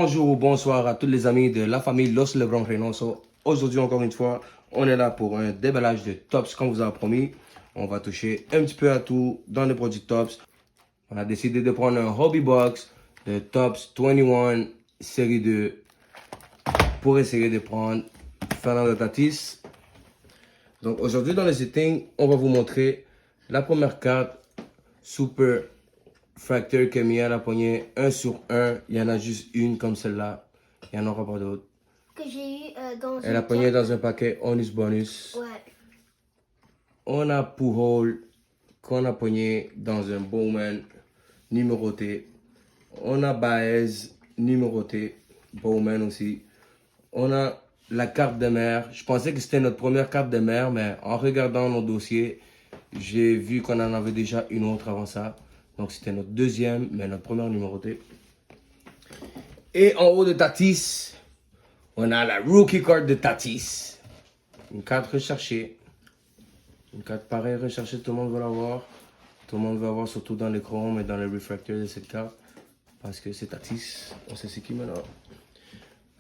Bonjour ou bonsoir à tous les amis de la famille Los Lebron Reynoso. Aujourd'hui, encore une fois, on est là pour un déballage de Tops comme vous a promis. On va toucher un petit peu à tout dans les produits Tops. On a décidé de prendre un Hobby Box de Tops 21 série 2 pour essayer de prendre Fernando Tatis. Donc aujourd'hui dans le setting, on va vous montrer la première carte Super Fracture que Mia a pogné 1 sur 1. Il y en a juste une comme celle-là. Il n'y en aura pas d'autre. Que j'ai eu dans Elle a pogné dans un paquet Honus Bonus. Ouais. On a Pujol qu'on a pogné dans un Bowman numéroté. On a Baez numéroté. Bowman aussi. On a la carte de mer. Je pensais que c'était notre première carte de mer, mais en regardant nos dossiers, j'ai vu qu'on en avait déjà une autre avant ça. Donc c'était notre deuxième, mais notre première numérotée. Et en haut de Tatis, on a la rookie card de Tatis. Une carte recherchée. Une carte pareille recherchée, tout le monde veut l'avoir. Tout le monde veut avoir, surtout dans les chromes et dans les refracteurs de cette carte. Parce que c'est Tatis. On sait c'est qui maintenant.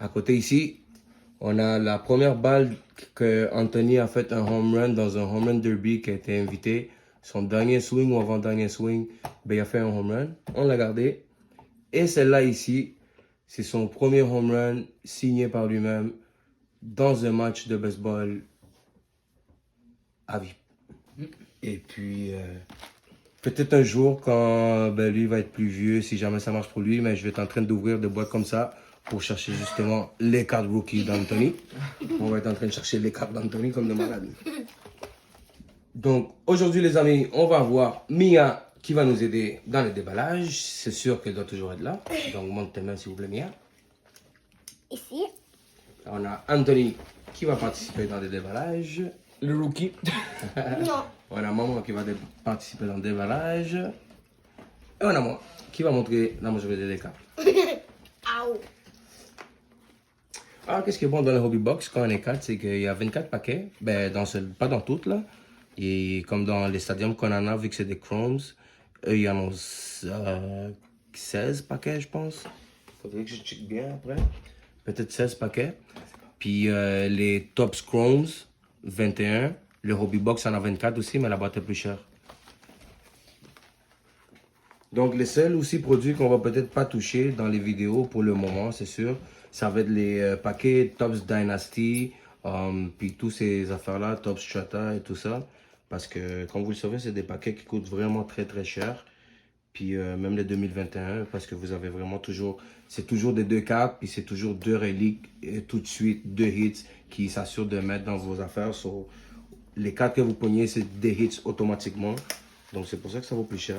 À côté ici, on a la première balle que Anthony a fait un home run dans un home run derby qui a été invité. Son dernier swing ou avant-dernier swing, ben, il a fait un home run. On l'a gardé. Et celle-là ici, c'est son premier home run signé par lui-même dans un match de baseball à vie. Et puis, peut-être un jour, quand ben, lui va être plus vieux, si jamais ça marche pour lui, mais je vais être en train d'ouvrir des boîtes comme ça pour chercher justement les cartes rookies d'Anthony. On va être en train de chercher les cartes d'Anthony comme des malades. Donc, aujourd'hui, les amis, on va voir Mia qui va nous aider dans le déballage. C'est sûr qu'elle doit toujours être là. Donc, monte tes mains, s'il vous plaît, Mia. Ici. On a Anthony qui va participer dans le déballage. Le rookie. Non. On a maman qui va participer dans le déballage. Et on a moi qui va montrer la majorité des cartes. Aouh. Alors, qu'est-ce qui est bon dans le Hobby Box quand on est 4, c'est qu'il y a 24 paquets. Ben, pas dans toutes, là. Et comme dans les stadiums qu'on en a, vu que c'est des Chromes, eux, ils en ont 16 paquets, je pense. Faudrait que je check bien après. Peut-être 16 paquets. Puis les Tops Chromes, 21. Le Hobby Box en a 24 aussi, mais la boîte est plus chère. Donc, les seuls aussi produits qu'on va peut-être pas toucher dans les vidéos pour le moment, c'est sûr, ça va être les paquets Tops Dynasty, puis tous ces affaires-là, Tops Strata et tout ça. Parce que, comme vous le savez, c'est des paquets qui coûtent vraiment très très cher. Puis même les 2021, parce que vous avez vraiment toujours, c'est toujours des 2 cartes, puis c'est toujours 2 reliques, et tout de suite 2 hits qui s'assurent de mettre dans vos affaires. So, les cartes que vous pognez, c'est des hits automatiquement. Donc c'est pour ça que ça vaut plus cher.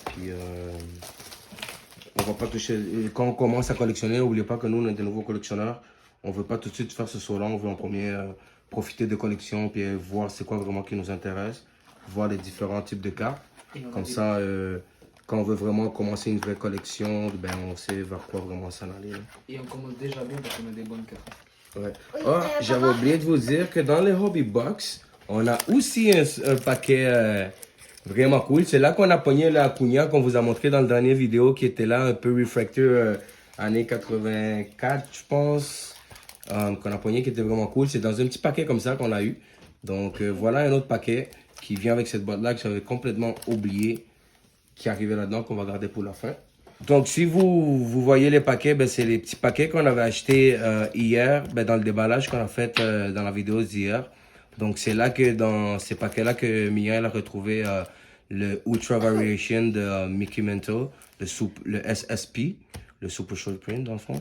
Puis on va pas toucher. Quand on commence à collectionner, n'oubliez pas que nous, on est des nouveaux collectionneurs. On veut pas tout de suite faire ce saut-là. On veut en premier profiter de collection, puis voir c'est quoi vraiment qui nous intéresse. Voir les différents types de cartes. Comme ça, quand on veut vraiment commencer une vraie collection, ben on sait vers quoi vraiment s'en aller. Et on commence déjà bien parce qu'on a des bonnes cartes. Ouais. Oui, Oh, j'avais oublié de vous dire que dans les Hobby Box, on a aussi un paquet vraiment cool. C'est là qu'on a pogné la Acuna qu'on vous a montré dans le dernier vidéo qui était là, un peu refracteur année 84, je pense. Qu'on a pogné qui était vraiment cool. C'est dans un petit paquet comme ça qu'on l'a eu. Donc voilà un autre paquet qui vient avec cette boîte-là que j'avais complètement oublié, qui arrivait là-dedans, qu'on va garder pour la fin. Donc, si vous voyez les paquets, ben, c'est les petits paquets qu'on avait achetés hier, ben, dans le déballage qu'on a fait dans la vidéo d'hier. Donc, c'est là que dans ces paquets-là que Mia elle a retrouvé le Ultra Variation de Mickey Mantle, le SSP, le Super Short Print dans le fond,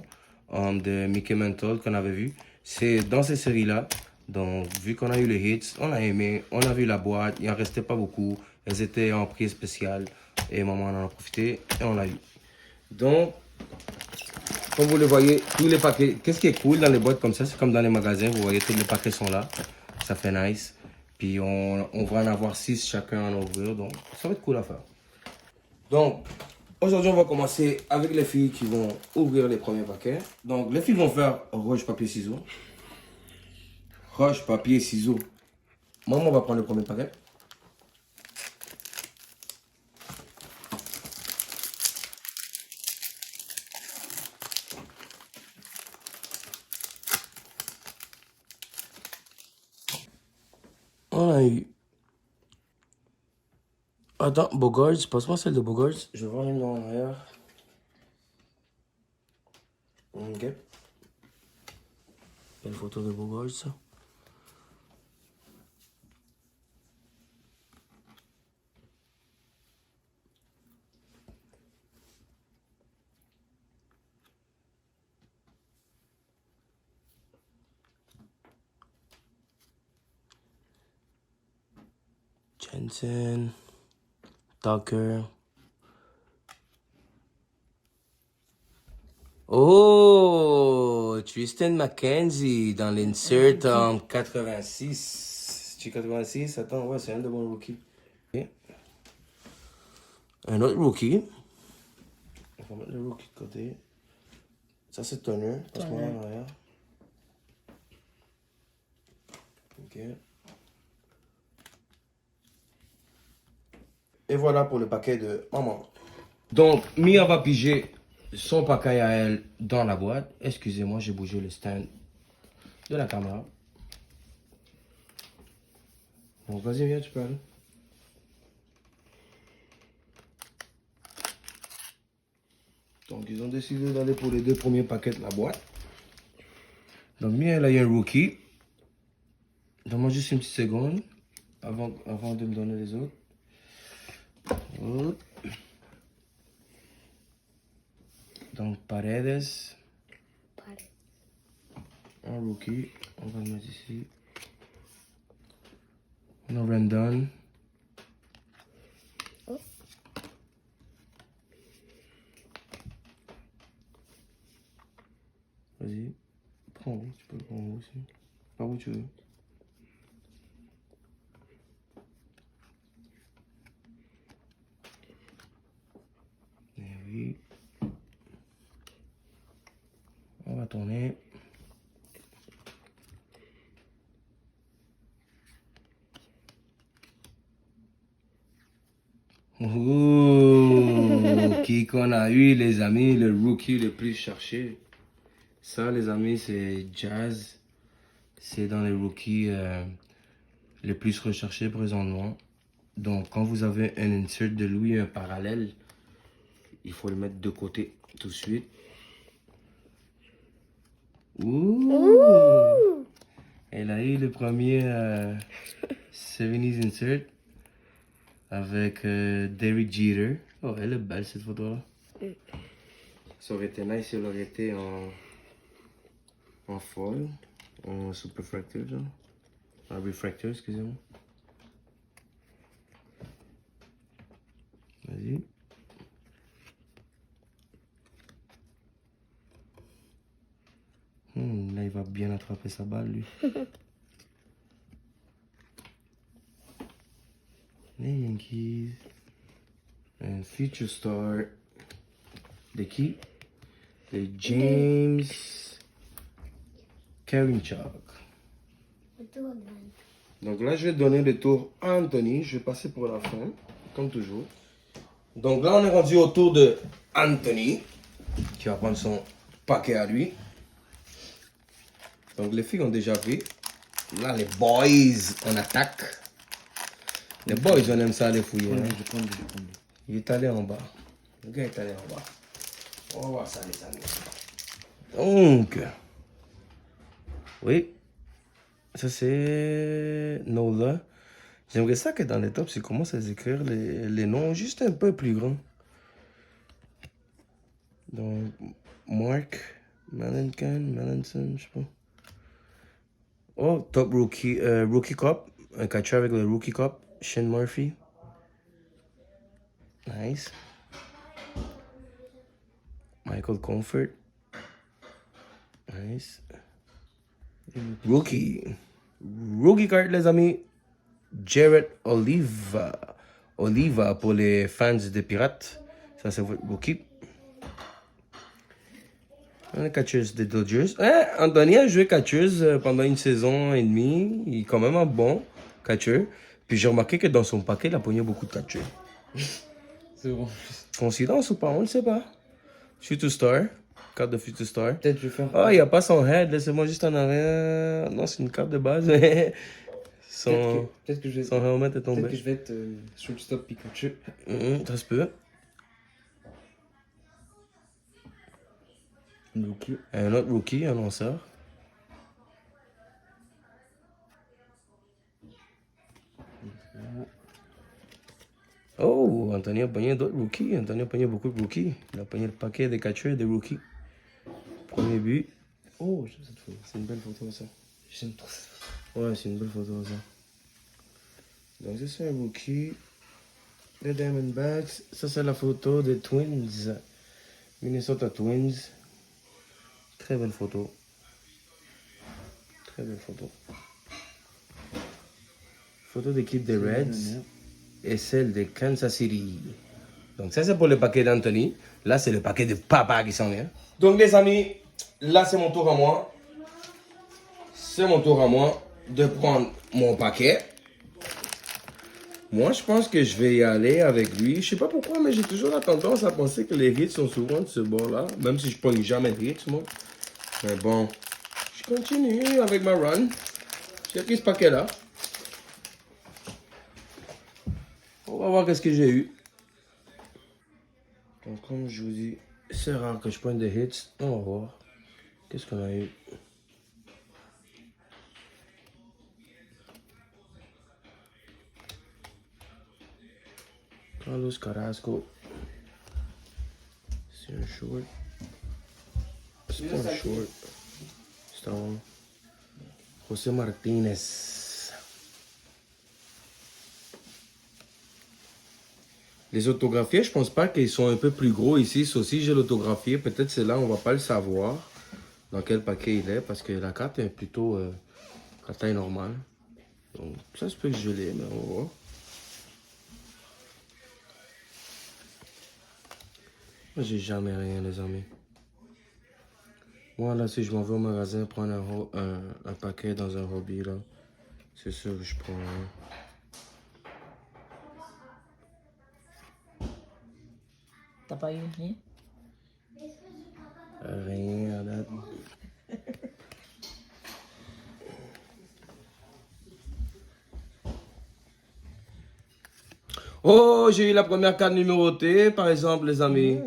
de Mickey Mantle qu'on avait vu. C'est dans ces séries-là. Donc, vu qu'on a eu les hits, on a aimé, on a vu la boîte, il n'en restait pas beaucoup. Elles étaient en prix spécial et maman en a profité et on l'a eu. Donc, comme vous le voyez, tous les paquets, qu'est-ce qui est cool dans les boîtes comme ça, c'est comme dans les magasins, vous voyez, tous les paquets sont là. Ça fait nice. Puis on va en avoir 6 chacun à ouvrir, donc ça va être cool à faire. Donc, aujourd'hui, on va commencer avec les filles qui vont ouvrir les premiers paquets. Donc, les filles vont faire roche, papier, ciseaux. Roche, papier, ciseaux. Maman va prendre le premier paquet. On a eu. Attends, Bogarts, passe-moi celle de Bogarts. Je vais voir les noms en arrière. Ok. Belle photo de Bogarts, ça. Jensen, Tucker. Oh, Tristan McKenzie dans l'insert en 86. Tu 86? Attends, ouais, c'est un de bons rookies. Ok. Un autre rookie. On va mettre le rookie de côté. Ça, c'est Turner. Passe-moi en arrière. Ok. Et voilà pour le paquet de maman. Donc, Mia va piger son paquet à elle dans la boîte. Excusez-moi, j'ai bougé le stand de la caméra. Donc, vas-y, viens, tu peux aller. Donc, ils ont décidé d'aller pour les deux premiers paquets de la boîte. Donc, Mia, elle a eu un rookie. Donne-moi juste une petite seconde avant de me donner les autres. Hop. Donc, Paredes. Un rookie. On va le mettre ici. On a Rendon. Vas-y. Prends-le. Tu peux le prendre aussi. Par où tu veux. Et oui. On va tourner. Oh, qui qu'on a eu, les amis, le rookie le plus cherché. Ça, les amis, c'est Jazz. C'est dans les rookies les plus recherchés présentement. Donc, quand vous avez un insert de lui, un parallèle, il faut le mettre de côté tout de suite. Ouh! Elle a eu le premier 70s insert avec Derek Jeter. Oh, elle est belle cette photo-là. Ça aurait été nice si elle aurait été en foil, en superfractor, genre. En refractor, excusez-moi. Vas-y. Là, il va bien attraper sa balle, lui. Les Yankees. Un future star. De qui? De James Karinchak. Donc là, je vais donner le tour à Anthony. Je vais passer pour la fin, comme toujours. Donc là, on est rendu au tour de Anthony, qui va prendre son paquet à lui. Donc les filles ont déjà pris. Là, les boys, on attaque. Les boys, on aime ça les fouiller. Hein? Il est allé en bas. Le gars est allé en bas. On va voir ça, les amis. Donc, oui, ça c'est Nola. J'aimerais ça que dans les tops, ils commencent à écrire les noms juste un peu plus grands. Donc, Mark Melanson, je sais pas. Oh, top rookie, rookie cup, un catcher avec le rookie cup, Shane Murphy. Nice. Michael Comfort. Nice. Rookie. Rookie card, les amis. Jared Oliva. Oliva pour les fans des Pirates. Ça, c'est votre rookie. On est catcheuse des Dodgers. Anthony a joué catcheuse pendant une saison et demie. Il est quand même un bon catcheur. Puis j'ai remarqué que dans son paquet, il a pogné beaucoup de catcheurs. C'est bon. Coïncidence ou pas, on ne sait pas. Future Star. Carte de Future Star. Peut-être je vais faire. Oh, il n'y a pas son head. Laissez-moi juste en arrière. Non, c'est une carte de base. Peut-être que je vais. son helmet est Peut-être tombé. que je vais être shortstop Pikachu. Ça se peut. Rookie. Un autre rookie, un lanceur. Oh, Anthony a pogné d'autres rookies. Anthony a pogné beaucoup de rookies. Il a pogné le paquet des catcheurs des rookies. Premier but. Oh, j'aime cette photo. C'est une belle photo, ça. J'aime trop cette photo. Ouais, c'est une belle photo, ça. Donc, ça, c'est un rookie. Les Diamondbacks. Ça, c'est la photo des Twins. Minnesota Twins. Très belle photo. Très belle photo. Photo d'équipe des Reds et celle de Kansas City. Donc ça c'est pour le paquet d'Anthony. Là c'est le paquet de papa qui s'en vient. Donc les amis, là c'est mon tour à moi. C'est mon tour à moi de prendre mon paquet. Moi je pense que je vais y aller avec lui. Je sais pas pourquoi mais j'ai toujours la tendance à penser que les hits sont souvent de ce bord-là. Même si je pogne jamais de hits moi. Mais bon, je continue avec ma run. J'ai pris ce paquet-là. On va voir qu'est-ce que j'ai eu. Donc, comme je vous dis, c'est rare que je prenne des hits. On va voir. Qu'est-ce qu'on a eu? Carlos Carrasco. C'est un short. C'est pas un short. C'est un José Martinez. Les autographiés, je pense pas qu'ils sont un peu plus gros ici. Sauf si j'ai l'autographié, peut-être c'est là, on va pas le savoir dans quel paquet il est parce que la carte est plutôt à taille normale. Donc ça se peut que je l'ai, mais on va voir. Moi, j'ai jamais rien, les amis. Moi, là, si je m'en vais au magasin prendre un paquet dans un hobby, là, c'est sûr que je prends un. T'as pas eu rien? Rien à date. Oh, j'ai eu la première carte numérotée, par exemple, les amis.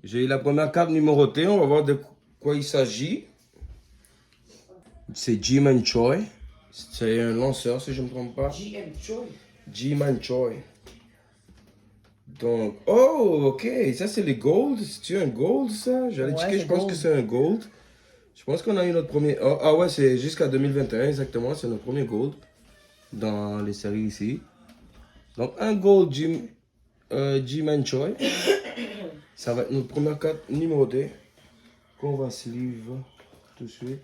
J'ai eu la première carte numérotée. On va voir de quoi il s'agit. C'est Ji-Man Choi. C'est un lanceur, si je ne me trompe pas. Ji-Man Choi. Donc, oh, ok, ça c'est les gold. C'est-tu un gold, ça? J'allais Ouais, checker, je pense gold. que c'est un gold. Je pense qu'on a eu notre premier... Oh, ah ouais, c'est jusqu'à 2021, exactement. C'est notre premier gold dans les séries ici. Donc, un gold Ji-Man Choi. Ça va être notre première carte numérotée qu'on va sleeve tout de suite.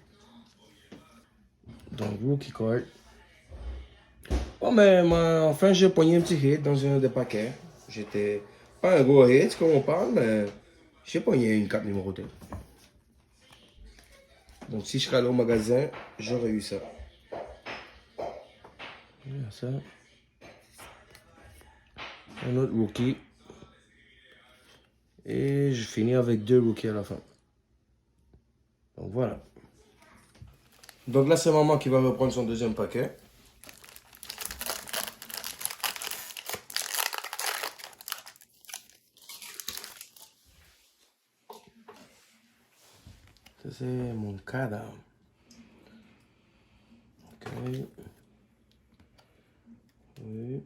Donc, rookie card. Oh, mais enfin, j'ai pogné un petit hit dans un des paquets. J'étais pas un gros hit, comme on parle, mais j'ai pogné une carte numérotée. Donc, si je serais allé au magasin, j'aurais eu ça. Voilà ça. Un autre rookie. Et je finis avec 2 rookies à la fin. Donc, voilà. Donc là, c'est maman qui va reprendre son deuxième paquet. Ça, c'est mon cadre. Ok. Oui.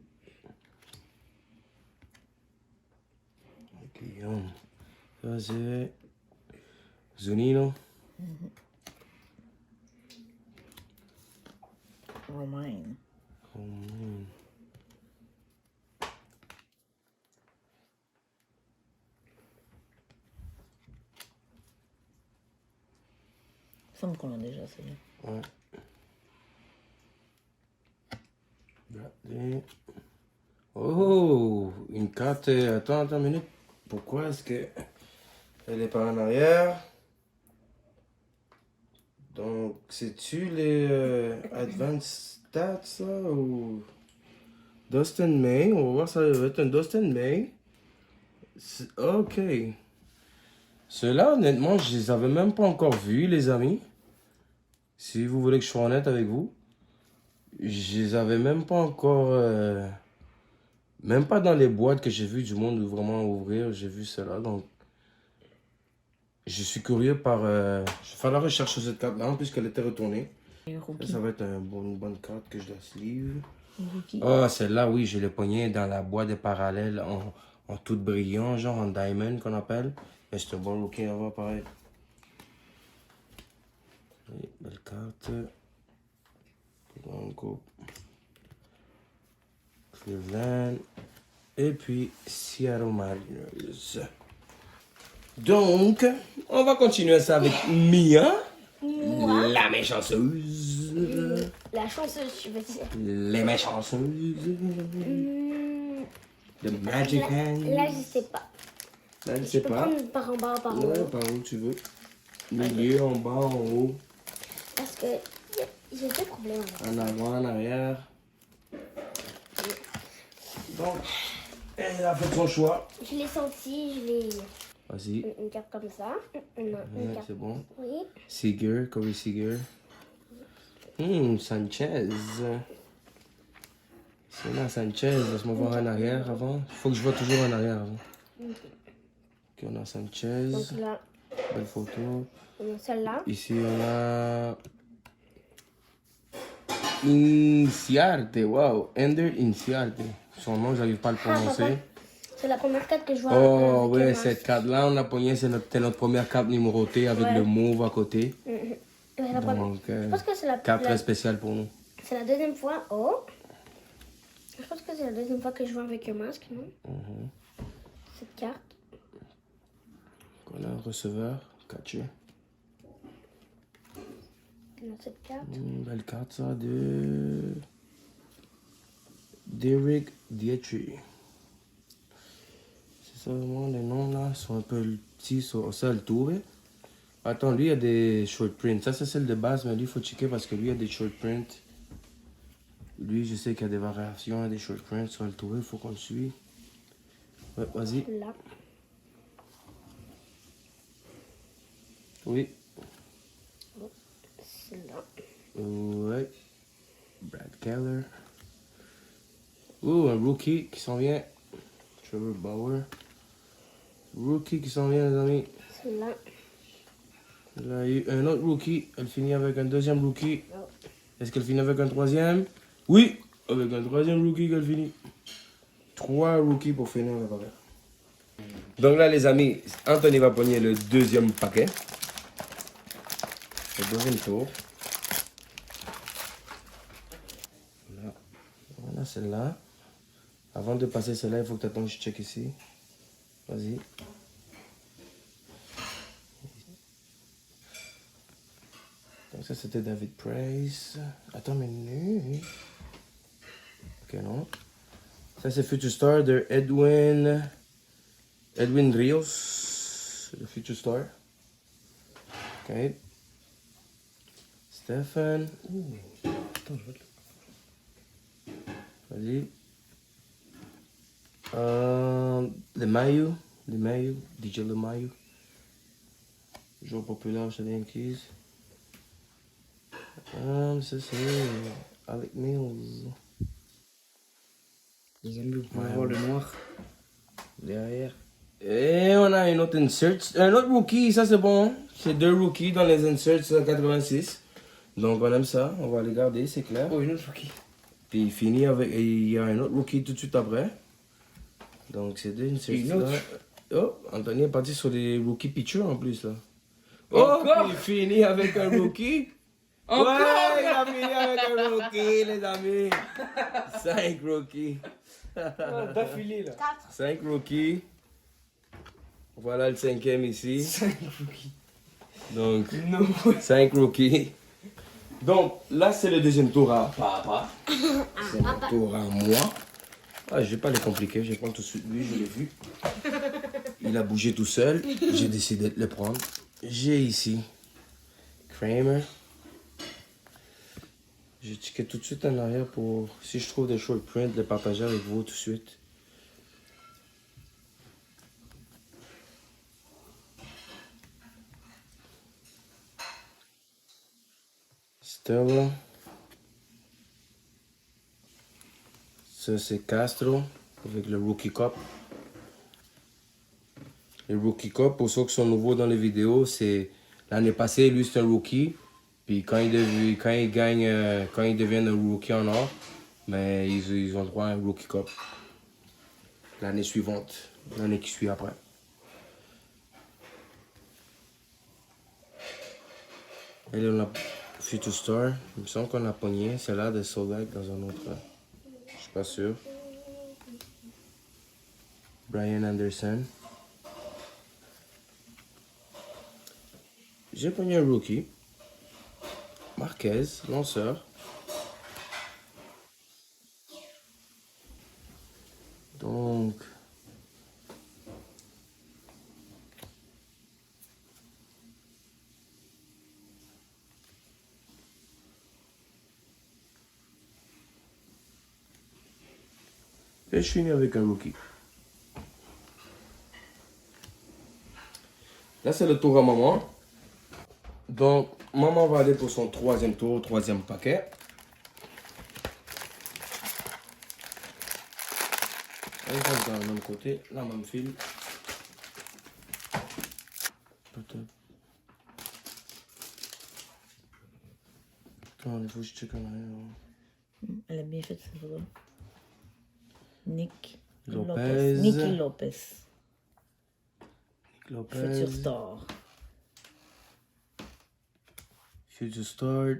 Guillaume. Ça, c'est Zunino. Romaine. Il semble qu'on l'a déjà, celle-là. Ouais. Bradley. Oh, une carte. Attends une minute. Pourquoi est-ce que elle est pas en arrière? Donc, c'est-tu les Advanced Stats, ça, ou Dustin May? On va voir, ça va être un Dustin May. Ok. Ceux-là, honnêtement, je les avais même pas encore vus, les amis. Si vous voulez que je sois honnête avec vous. Je les avais même pas encore. Même pas dans les boîtes que j'ai vu du monde vraiment ouvrir, j'ai vu cela. Donc, je suis curieux par. Je vais faire la recherche sur cette carte-là, puisqu'elle était retournée. Et Ça, Rookie. ça va être une bonne carte que je dois sleeve. Rookie. Ah, celle-là, oui, je l'ai pognée dans la boîte de parallèles en tout brillant, genre en diamond qu'on appelle. Mais c'est un bon looking avant, pareil. Oui, belle carte. Donc, Cleveland. Et puis Seattle Mariners. Donc, on va continuer ça avec Mia, Moi, la méchanceuse. la chanceuse, je veux dire. Les méchanceuses. The Magic Hand. Là, je sais pas. Là, je Je sais peux pas. prendre par en bas, par en Ouais, haut. par où tu veux. Milieu, en bas, en haut, Parce que j'ai deux problèmes avec ça. en avant, en arrière. Donc, elle a fait son choix. Je l'ai senti, je l'ai. Vas-y. Une carte comme ça. Une Ouais, carte. c'est bon. Oui. Seager, Corey Seager. Sanchez. C'est là, Sanchez. Laisse-moi voir en arrière avant. Faut que je vois toujours en arrière avant. Ok, on a Sanchez. Donc là, Belle photo. on a celle-là. Ici, on a. Inciarte. Wow. Ender Inciarte. Son nom, j'arrive pas à le prononcer. papa. C'est la première carte que je vois. Oh, avec ouais, le cette carte-là, on a pogné, c'était notre première carte numérotée avec Ouais. le mauve à côté. masque. C'est la première. Donc, Je pense que c'est carte très spéciale pour nous. c'est la deuxième fois. Oh. Je pense que c'est la deuxième fois que je joue avec un masque, non? Cette carte. On a un receveur, catcher. On a cette carte. Belle carte, ça, de. Derek Dietrich. C'est ça, vraiment, les noms là sont un peu petits sur ça, le tour. Attends, lui, il y a des short prints. Ça, c'est celle de base, mais lui, il faut checker parce que lui, il y a des short prints. Lui, je sais qu'il y a des variations, il y a des short prints sur le tour, il faut qu'on le suive. Ouais, vas-y. Là. Oui. Celle-là. Ouais. Brad Keller. Un rookie qui s'en vient. Trevor Bauer. Rookie qui s'en vient, les amis. Celle-là. Là, il y a eu un autre rookie. Elle finit avec un deuxième rookie. Oh. Est-ce qu'elle finit avec un troisième? Oui! Avec un troisième rookie qu'elle finit. 3 rookies pour finir la carrière. Donc là, les amis, Anthony va pogner le deuxième paquet. Le deuxième tour. Là. Voilà celle-là. Avant de passer celle-là, il faut que tu attendes, je check ici. Vas-y. Donc ça, c'était David Price. Attends, mais non. Ok, non. Ça, c'est Future Star de Edwin Rios. Le Future Star. Ok. Stephen. Attends, je vois Vas-y. LeMahieu, DJ LeMahieu. Joueur populaire chez les Yankees. Ça c'est Alec Mills. les amis, vous pouvez voir le noir derrière. Et on a une autre insert. Un autre rookie, ça c'est bon. C'est 2 rookies dans les inserts 86. Donc on aime ça, on va les garder, c'est clair. Oh, une autre rookie. Puis il finit avec. Et il y a un autre rookie tout de suite après. Donc c'est 2 inserts. Une autre. Oh, Anthony est parti sur des rookie pitchers en plus là. Encore? Oh, il finit avec un rookie. Encore? Ouais, il a fini avec un rookie, les amis. 5 rookies. D'affilée là. 4. 5 rookies. Voilà le 5e ici. 5 rookies. Donc, Non. 5 rookies. Donc, là, c'est le deuxième tour à papa. C'est mon tour à moi. Ah, je vais pas les compliquer, je vais prendre tout de suite lui, je l'ai vu. Il a bougé tout seul. J'ai décidé de le prendre. J'ai ici Kramer. J'ai checké tout de suite en arrière pour, si je trouve des short prints, les partager avec vous tout de suite. Stella. Ça, c'est Castro avec le Rookie Cup. Le Rookie Cup, pour ceux qui sont nouveaux dans les vidéos, c'est l'année passée, lui, c'est un rookie. Puis quand il gagne, quand il devient un rookie en or, mais ils ont droit à un Rookie Cup. L'année suivante, l'année qui suit après. Et là, on a Future Star. Il me semble qu'on a pogné. C'est là de Solak dans un autre. Je suis pas sûr. Brian Anderson. J'ai pogné un rookie. Marquez, lanceur. Donc. Et je finis avec un rookie. Là, c'est le tour à maman. Donc, maman va aller pour son troisième tour, troisième paquet. Elle reste dans le même côté, la même file. Peut-être. Attends, il faut que je check en arrière. Elle a bien fait cette photo. Nick Lopez. Nicky Lopez. Lopez. Future Star. Future Star.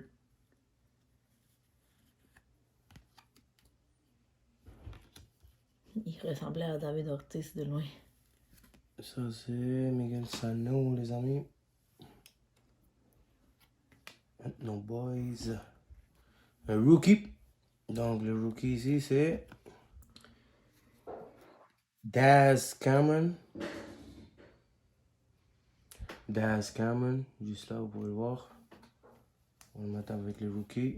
Il ressemblait à David Ortiz de loin. Ça, c'est Miguel Sano, les amis. No Boys. Un rookie. Donc, le rookie ici, c'est Daz Cameron. Daz Cameron, juste là, vous pouvez le voir. On va le mettre avec les rookies.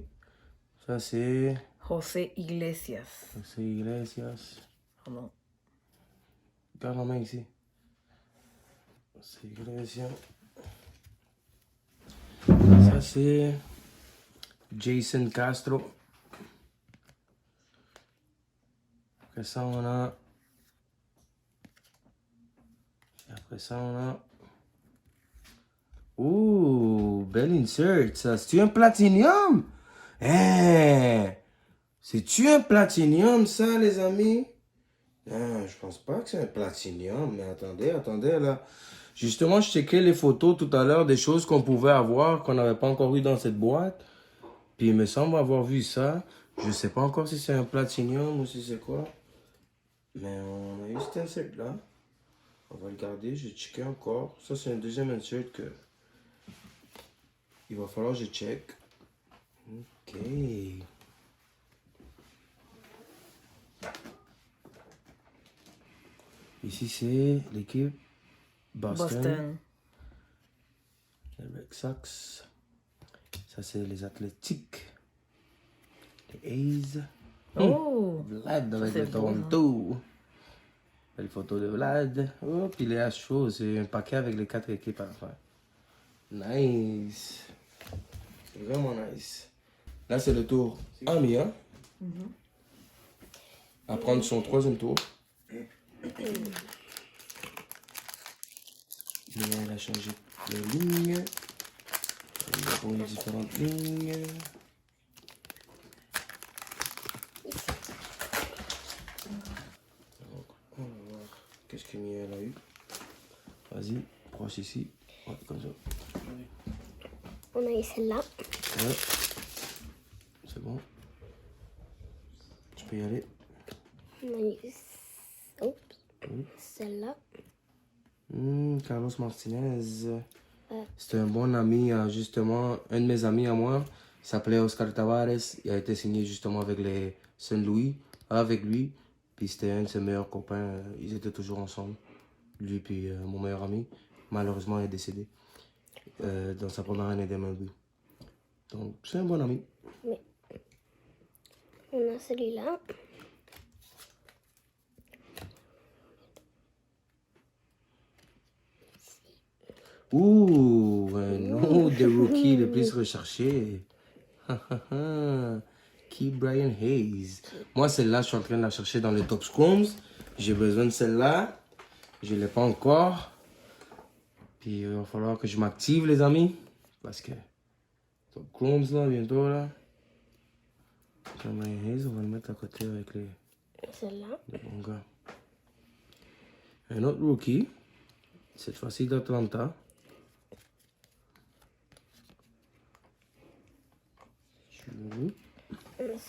Ça, c'est José Iglesias. José Iglesias. Pardon. Garde la main ici. C'est Iglesias. Ça, c'est Jason Castro. Après ça, on a. Après ça, on a. Ouh, bel insert, ça. C'est-tu un platinium? Hein? C'est-tu un platinium, ça, les amis? Non, je pense pas que c'est un platinium, mais attendez, là. Justement, je checkais les photos tout à l'heure des choses qu'on pouvait avoir, qu'on n'avait pas encore eu dans cette boîte. Puis il me semble avoir vu ça. Je sais pas encore si c'est un platinium ou si c'est quoi. Mais on a eu cet insert là. On va le garder, je vais checker encore. Ça, c'est un deuxième insert que il va falloir que je check. Ok. Ici, c'est l'équipe Boston. Les Red Sox. Ça, c'est les Athletiques. Les A's. Oh! Vlad avec c'est le beau, Toronto. Belle photo de Vlad. Oh, puis les Astros, c'est un paquet avec les 4 équipes à la fin. Nice. C'est vraiment nice. Là, c'est le tour à Mia. À prendre son troisième tour. Mia, elle a changé de ligne. Elle a pris différentes lignes. Donc, on va voir qu'est-ce que Mia elle a eu. Vas-y, proche ici. Ouais, comme ça. On a eu celle-là. Ouais. C'est bon. Tu peux y aller. On a eu celle-là. Carlos Martinez. C'était un bon ami, justement. Un de mes amis à moi s'appelait Oscar Tavares. Il a été signé justement avec les Saint-Louis, avec lui. Puis c'était un de ses meilleurs copains. Ils étaient toujours ensemble. Lui puis mon meilleur ami. Malheureusement, il est décédé dans sa première année d'MLB. Donc, c'est un bon ami. Oui. On a celui-là. Ouh, un autre des rookies les plus recherchés. Key Brian Hayes. Moi, celle-là, je suis en train de la chercher dans les Top Scrums. J'ai besoin de celle-là. Je ne l'ai pas encore. Puis il va falloir que je m'active, les amis. Parce que Top Scrums, là, bientôt, là. Key Brian Hayes, on va le mettre à côté avec les Celle-là. bons gars. Un autre rookie. Cette fois-ci d'Atlanta.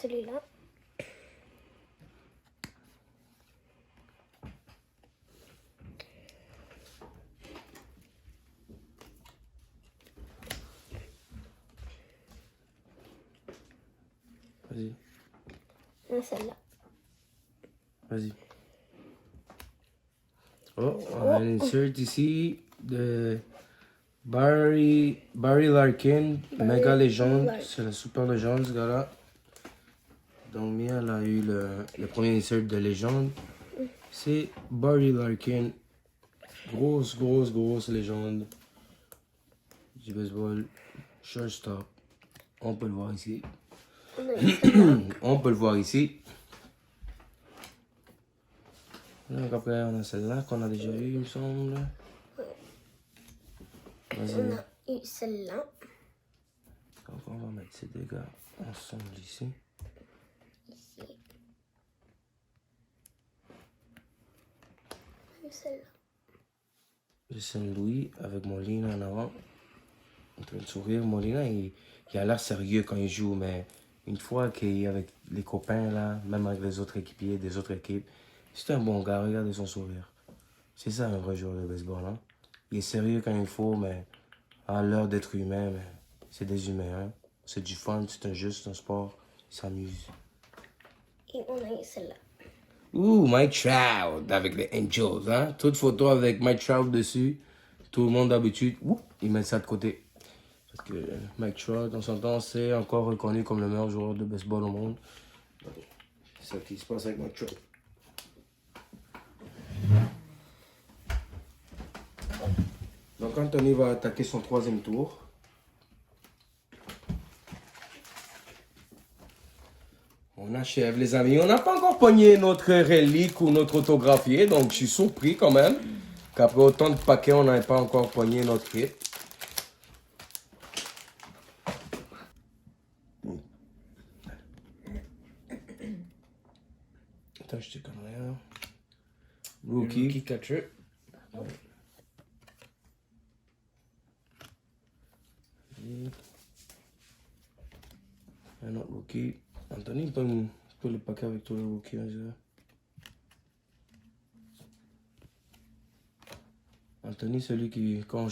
Celui-là. Vas-y, Celle-là. vas-y. Oh, on a un insert ici de Barry Larkin, méga légende. Larkin. C'est la super légende, ce gars-là. Donc, Mia, elle a eu le premier insert de légende. C'est Barry Larkin. Grosse légende du baseball. Shortstop. On peut le voir ici. On a celle-là. On peut le voir ici. Donc après, on a celle-là qu'on a déjà eue, il me semble. Vas-y. On a eu celle-là. Donc on va mettre ces deux gars ensemble ici. Ici. Et celle-là. Le Saint-Louis avec Molina en avant. En train de sourire. Molina, il a l'air sérieux quand il joue, mais une fois qu'il est avec les copains, là, même avec les autres équipiers des autres équipes, c'est un bon gars. Regardez son sourire. C'est ça un vrai joueur de baseball. Hein? Il est sérieux quand il faut, mais à l'heure d'être humain, mais c'est des humains. Hein? C'est du fun, c'est un jeu, c'est un sport. Ils s'amusent. Et on a eu celle-là. Ouh, Mike Trout avec les Angels, hein. Toute photo avec Mike Trout dessus. Tout le monde d'habitude, ils mettent ça de côté. Parce que Mike Trout, on s'entend, c'est encore reconnu comme le meilleur joueur de baseball au monde. C'est ça qui se passe avec Mike Trout. Donc Anthony va attaquer son troisième tour. On achève les amis. On n'a pas encore pogné notre relique ou notre autographié, donc je suis surpris quand même qu'après autant de paquets, on n'avait pas encore pogné notre hit. Attends, je te connais rien. Rookie. catcher. Un autre rookie. Anthony, peut le paquet avec tous les rookies. Hein, Anthony, celui qui, quand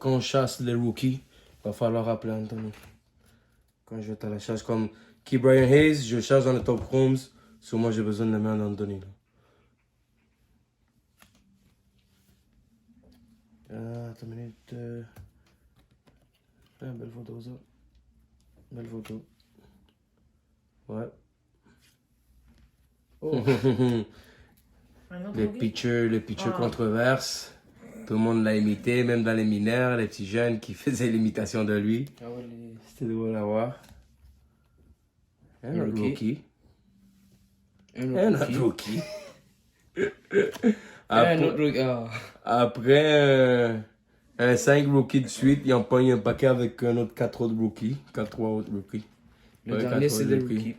on chasse les rookies, va falloir appeler Anthony. Quand je vais être à la chasse, comme Key Brian Hayes, je chasse dans le top rooms. Sur moi, j'ai besoin de la main d'Anthony. Attends une minute. Belle photo, ça. Belle photo. Ouais. Oh. Un autre Les rookie? pitchers controverses. Tout le monde l'a imité, même dans les mineurs, les petits jeunes qui faisaient l'imitation de lui. Ah ouais, C'était drôle à voir. Un autre rookie. Un autre rookie. Après un 5 rookies de suite, ils ont pogné un paquet avec un autre 4 autres rookies. 3 autres rookies. Le Ouais, dernier, 4 c'est autres des rookies. rookies.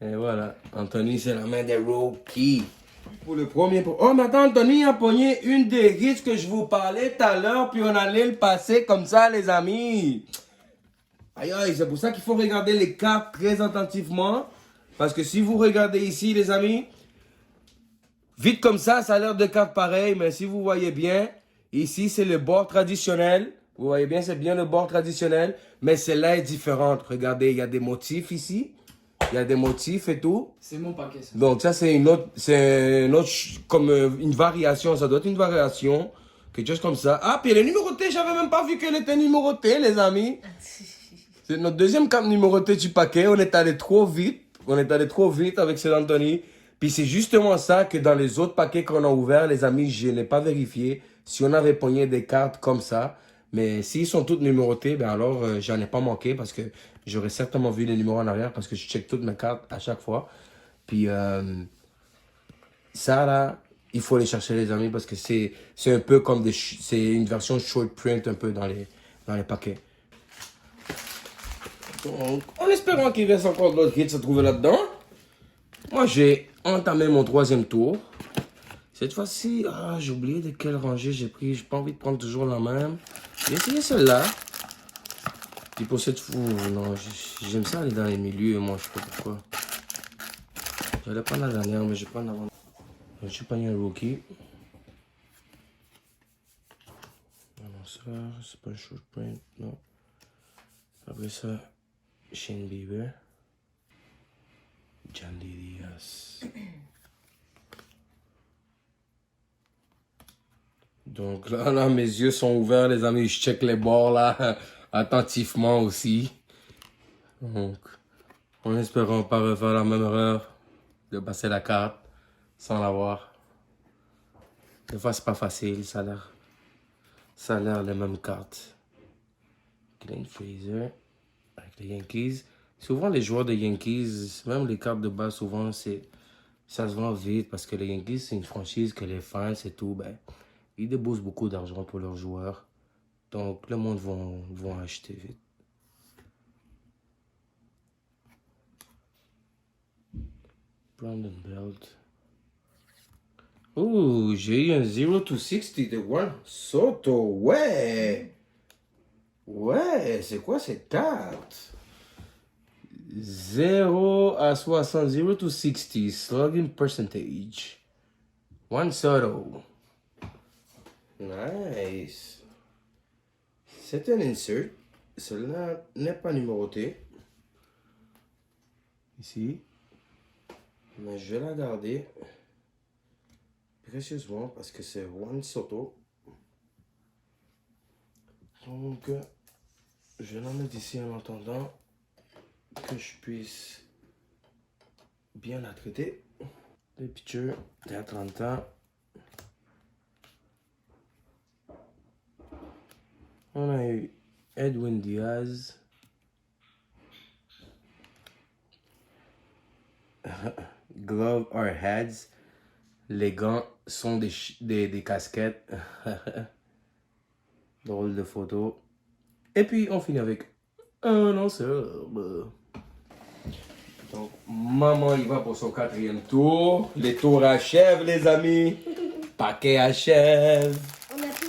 Et voilà, Anthony, c'est la main des rookies. Pour le premier. Oh, mais attends, Anthony a pogné une des risques que je vous parlais tout à l'heure, puis on allait le passer comme ça, les amis. Aïe, aïe, c'est pour ça qu'il faut regarder les cartes très attentivement. Parce que si vous regardez ici, les amis, vite comme ça a l'air de cartes pareilles, mais si vous voyez bien, ici, c'est le bord traditionnel. Vous voyez bien, c'est bien le bord traditionnel, mais celle-là est différente. Regardez, il y a des motifs ici. Il y a des motifs et tout. C'est mon paquet, ça. Donc ça, c'est une autre, comme une variation. Ça doit être une variation. Quelque chose comme ça. Ah, puis elle est numérotée. J'avais même pas vu qu'elle était numérotée, les amis. C'est notre deuxième carte numérotée du paquet. On est allé trop vite. On est allé trop vite avec cet Anthony. Puis c'est justement ça que dans les autres paquets qu'on a ouverts, les amis, je n'ai pas vérifié si on avait pogné des cartes comme ça. Mais s'ils sont tous numérotés, ben alors j'en ai pas manqué parce que j'aurais certainement vu les numéros en arrière parce que je check toutes mes cartes à chaque fois. Puis ça là, il faut les chercher les amis parce que c'est un peu comme c'est une version short print un peu dans les paquets. Donc, en espérant qu'il reste encore d'autres hits à trouver là-dedans, moi j'ai entamé mon 3e tour. Cette fois-ci, j'ai oublié de quelle rangée j'ai pris. J'ai pas envie de prendre toujours la même. J'ai essayé celle-là. Puis pour cette fois, non, j'aime ça aller dans les milieux, moi, je sais pas pourquoi. J'allais prendre la dernière, mais je vais prendre avant. Je suis pas un rookie. Non, ça, c'est pas un short print, non. Après ça, Shane Bieber. Jandy Diaz. Donc là, mes yeux sont ouverts, les amis. Je check les bords là, attentivement aussi. Donc, en espérant pas refaire la même erreur de passer la carte sans l'avoir. Des fois, c'est pas facile, ça a l'air les mêmes cartes. Glenn Fraser avec les Yankees. Souvent, les joueurs des Yankees, même les cartes de base, souvent, ça se vend vite parce que les Yankees, c'est une franchise que les fans et tout, ben, ils déboursent beaucoup d'argent pour leurs joueurs. Donc, le monde vont acheter vite. Brandon Belt. Ouh, j'ai eu un 0-60 de Juan Soto. Ouais. Ouais, c'est quoi cette carte? 0 à 60, 0-60, slugging percentage. Juan Soto. Nice. C'est un insert. Celle-là n'est pas numérotée. Ici. Mais je vais la garder précieusement parce que c'est Juan Soto. Donc, je vais la mettre ici en attendant que je puisse bien la traiter. Le pitcher d'Atlanta. On a eu Edwin Diaz. Glove or heads. Les gants sont des casquettes. Drôle de photo. Et puis on finit avec un lanceur. Donc maman il va pour son 4e tour. Les tours achèvent les amis. Paquet achève. On a plus.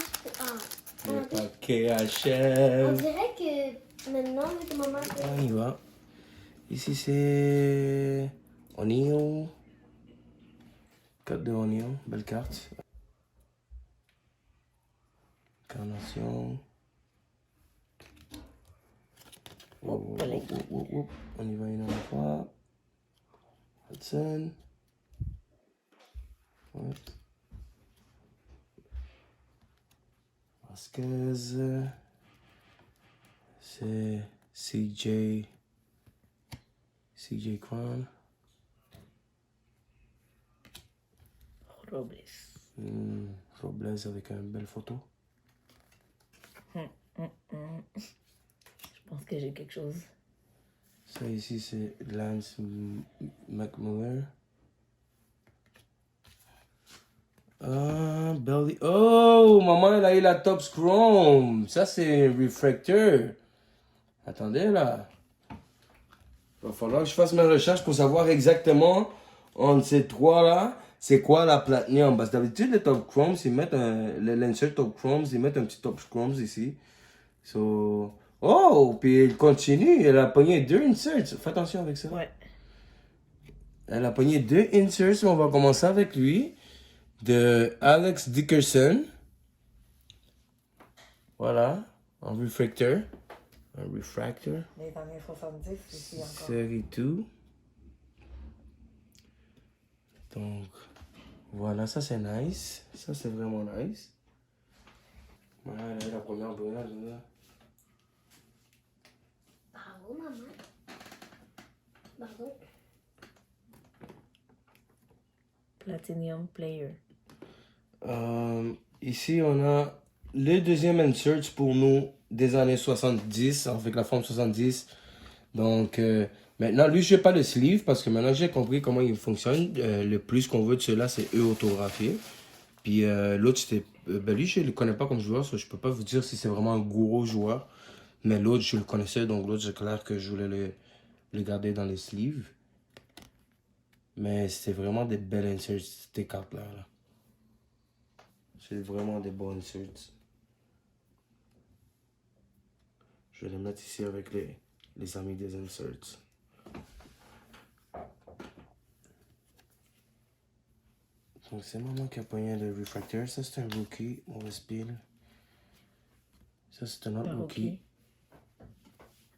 Le paquet On achève. dirait que maintenant, avec maman. On y va. Ici c'est O'Neill. Carte de O'Neill, belle carte. Incarnation. On y va une autre fois. Hudson. Ouais. Vasquez. C'est CJ Cron. Robles. Robles avec une belle photo. Je pense que j'ai quelque chose. Ça ici c'est Lance McMuller. Ah, Belly. Oh, maman elle a eu la Top Chrome. Ça c'est un refracteur. Attendez là. Il va falloir que je fasse mes recherches pour savoir exactement entre ces trois là, c'est quoi la platinum. Parce que d'habitude les Top Chromes, ils mettent les lancers Top Chromes, ils mettent un petit Top Chromes ici. So, oh, puis il continue. Elle a pogné 2 inserts. Fais attention avec ça. Ouais. Elle a pogné 2 inserts. On va commencer avec lui. De Alex Dickerson. Voilà. Un refractor. Un refractor. Les années 70 ici encore. Série 2. Donc, voilà, ça c'est nice. Ça c'est vraiment nice. Voilà, la première brunade là. Bravo, maman. Bravo. Platinum Player. Ici, on a le deuxième insert pour nous des années 70, avec la forme 70. Donc, maintenant, lui, je n'ai pas le sleeve parce que maintenant j'ai compris comment il fonctionne. Le plus qu'on veut de cela, c'est eux autographié. Puis l'autre, c'était. Ben lui, je ne le connais pas comme joueur, so je peux pas vous dire si c'est vraiment un gros joueur. Mais l'autre, je le connaissais, donc l'autre, c'est clair que je voulais le garder dans les sleeves. Mais c'est vraiment des belles inserts, ces cartes-là. Là. C'est vraiment des bons inserts. Je vais les mettre ici avec les amis des inserts. Donc c'est maman qui a pogné le refractor. Ça c'est un rookie, mauvaise pile. Ça c'est un autre rookie.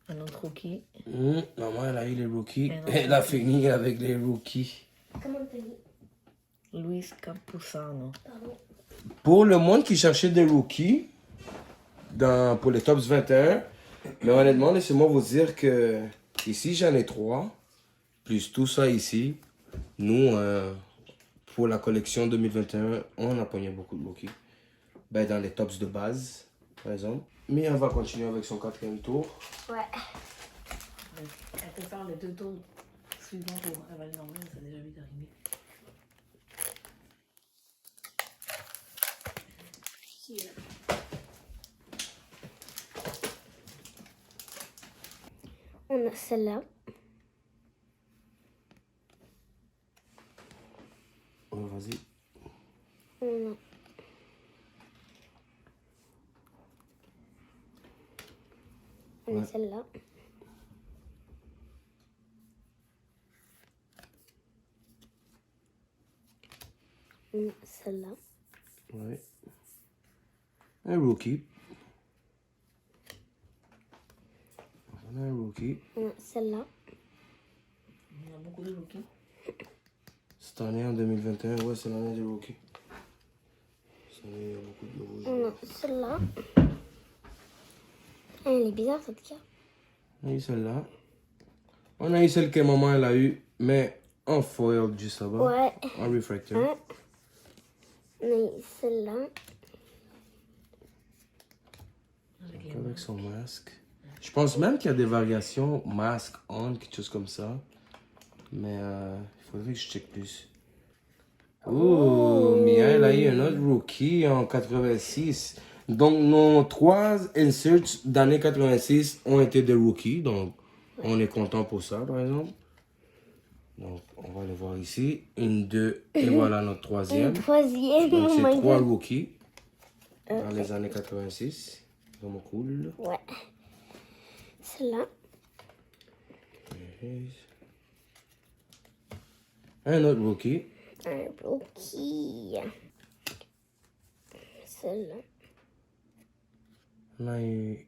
Un autre rookie. Maman elle a eu les rookies. Elle a fini avec les rookies. Comment t'as dit? Luis Campuzano. Pardon. Pour le monde qui cherchait des rookies pour les tops 21, mais honnêtement, laissez-moi vous dire que ici j'en ai 3, plus tout ça ici. Nous, pour la collection 2021, on a pogné beaucoup de rookies. Ben, dans les tops de base, par exemple. Mais on va continuer avec son 4e tour. Ouais. Elle peut faire les 2 tours suivants pour avaler normale, ça a déjà vite arrivé. On a celle-là. Ouais, vas-y. On a... On a celle-là. On a celle-là. Ouais. Un rookie. On a un rookie. On a celle-là. Il y a beaucoup de rookies. Cette année, en 2021, ouais, c'est l'année des rookies. Cette année, il y a beaucoup de nouveaux On joueurs. a celle-là. Ah, elle est bizarre cette carte. On a eu celle-là. On a eu celle que maman elle a eu, mais en foil juste là-bas. Ouais. En refractor. Hein? On a eu celle-là. Avec son masque. Je pense même qu'il y a des variations masque on, quelque chose comme ça. Mais il faudrait que je check plus. Oh, Mia, elle a eu un autre rookie en 86. Donc, nos 3 inserts d'année 86 ont été des rookies. Donc, on est content pour ça, par exemple. Donc, on va le voir ici. 1, 2, et voilà notre 3e. Une troisième. Donc, Oh c'est my 3 God. rookies dans les années 86. Vraiment cool. Ouais. Celle-là. Un autre rookie. Un rookie. Celle-là. On a eu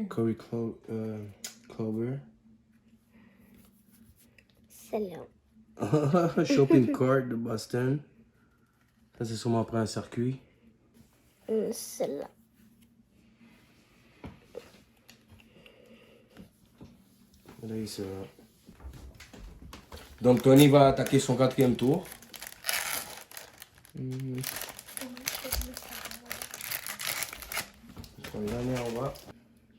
Corey Clover. Celle-là. Shopping cart de Boston. Ça, c'est sûrement après un circuit. Celle-là. Là, il se... Donc, Tony va attaquer son 4e tour. On va l'amener en bas.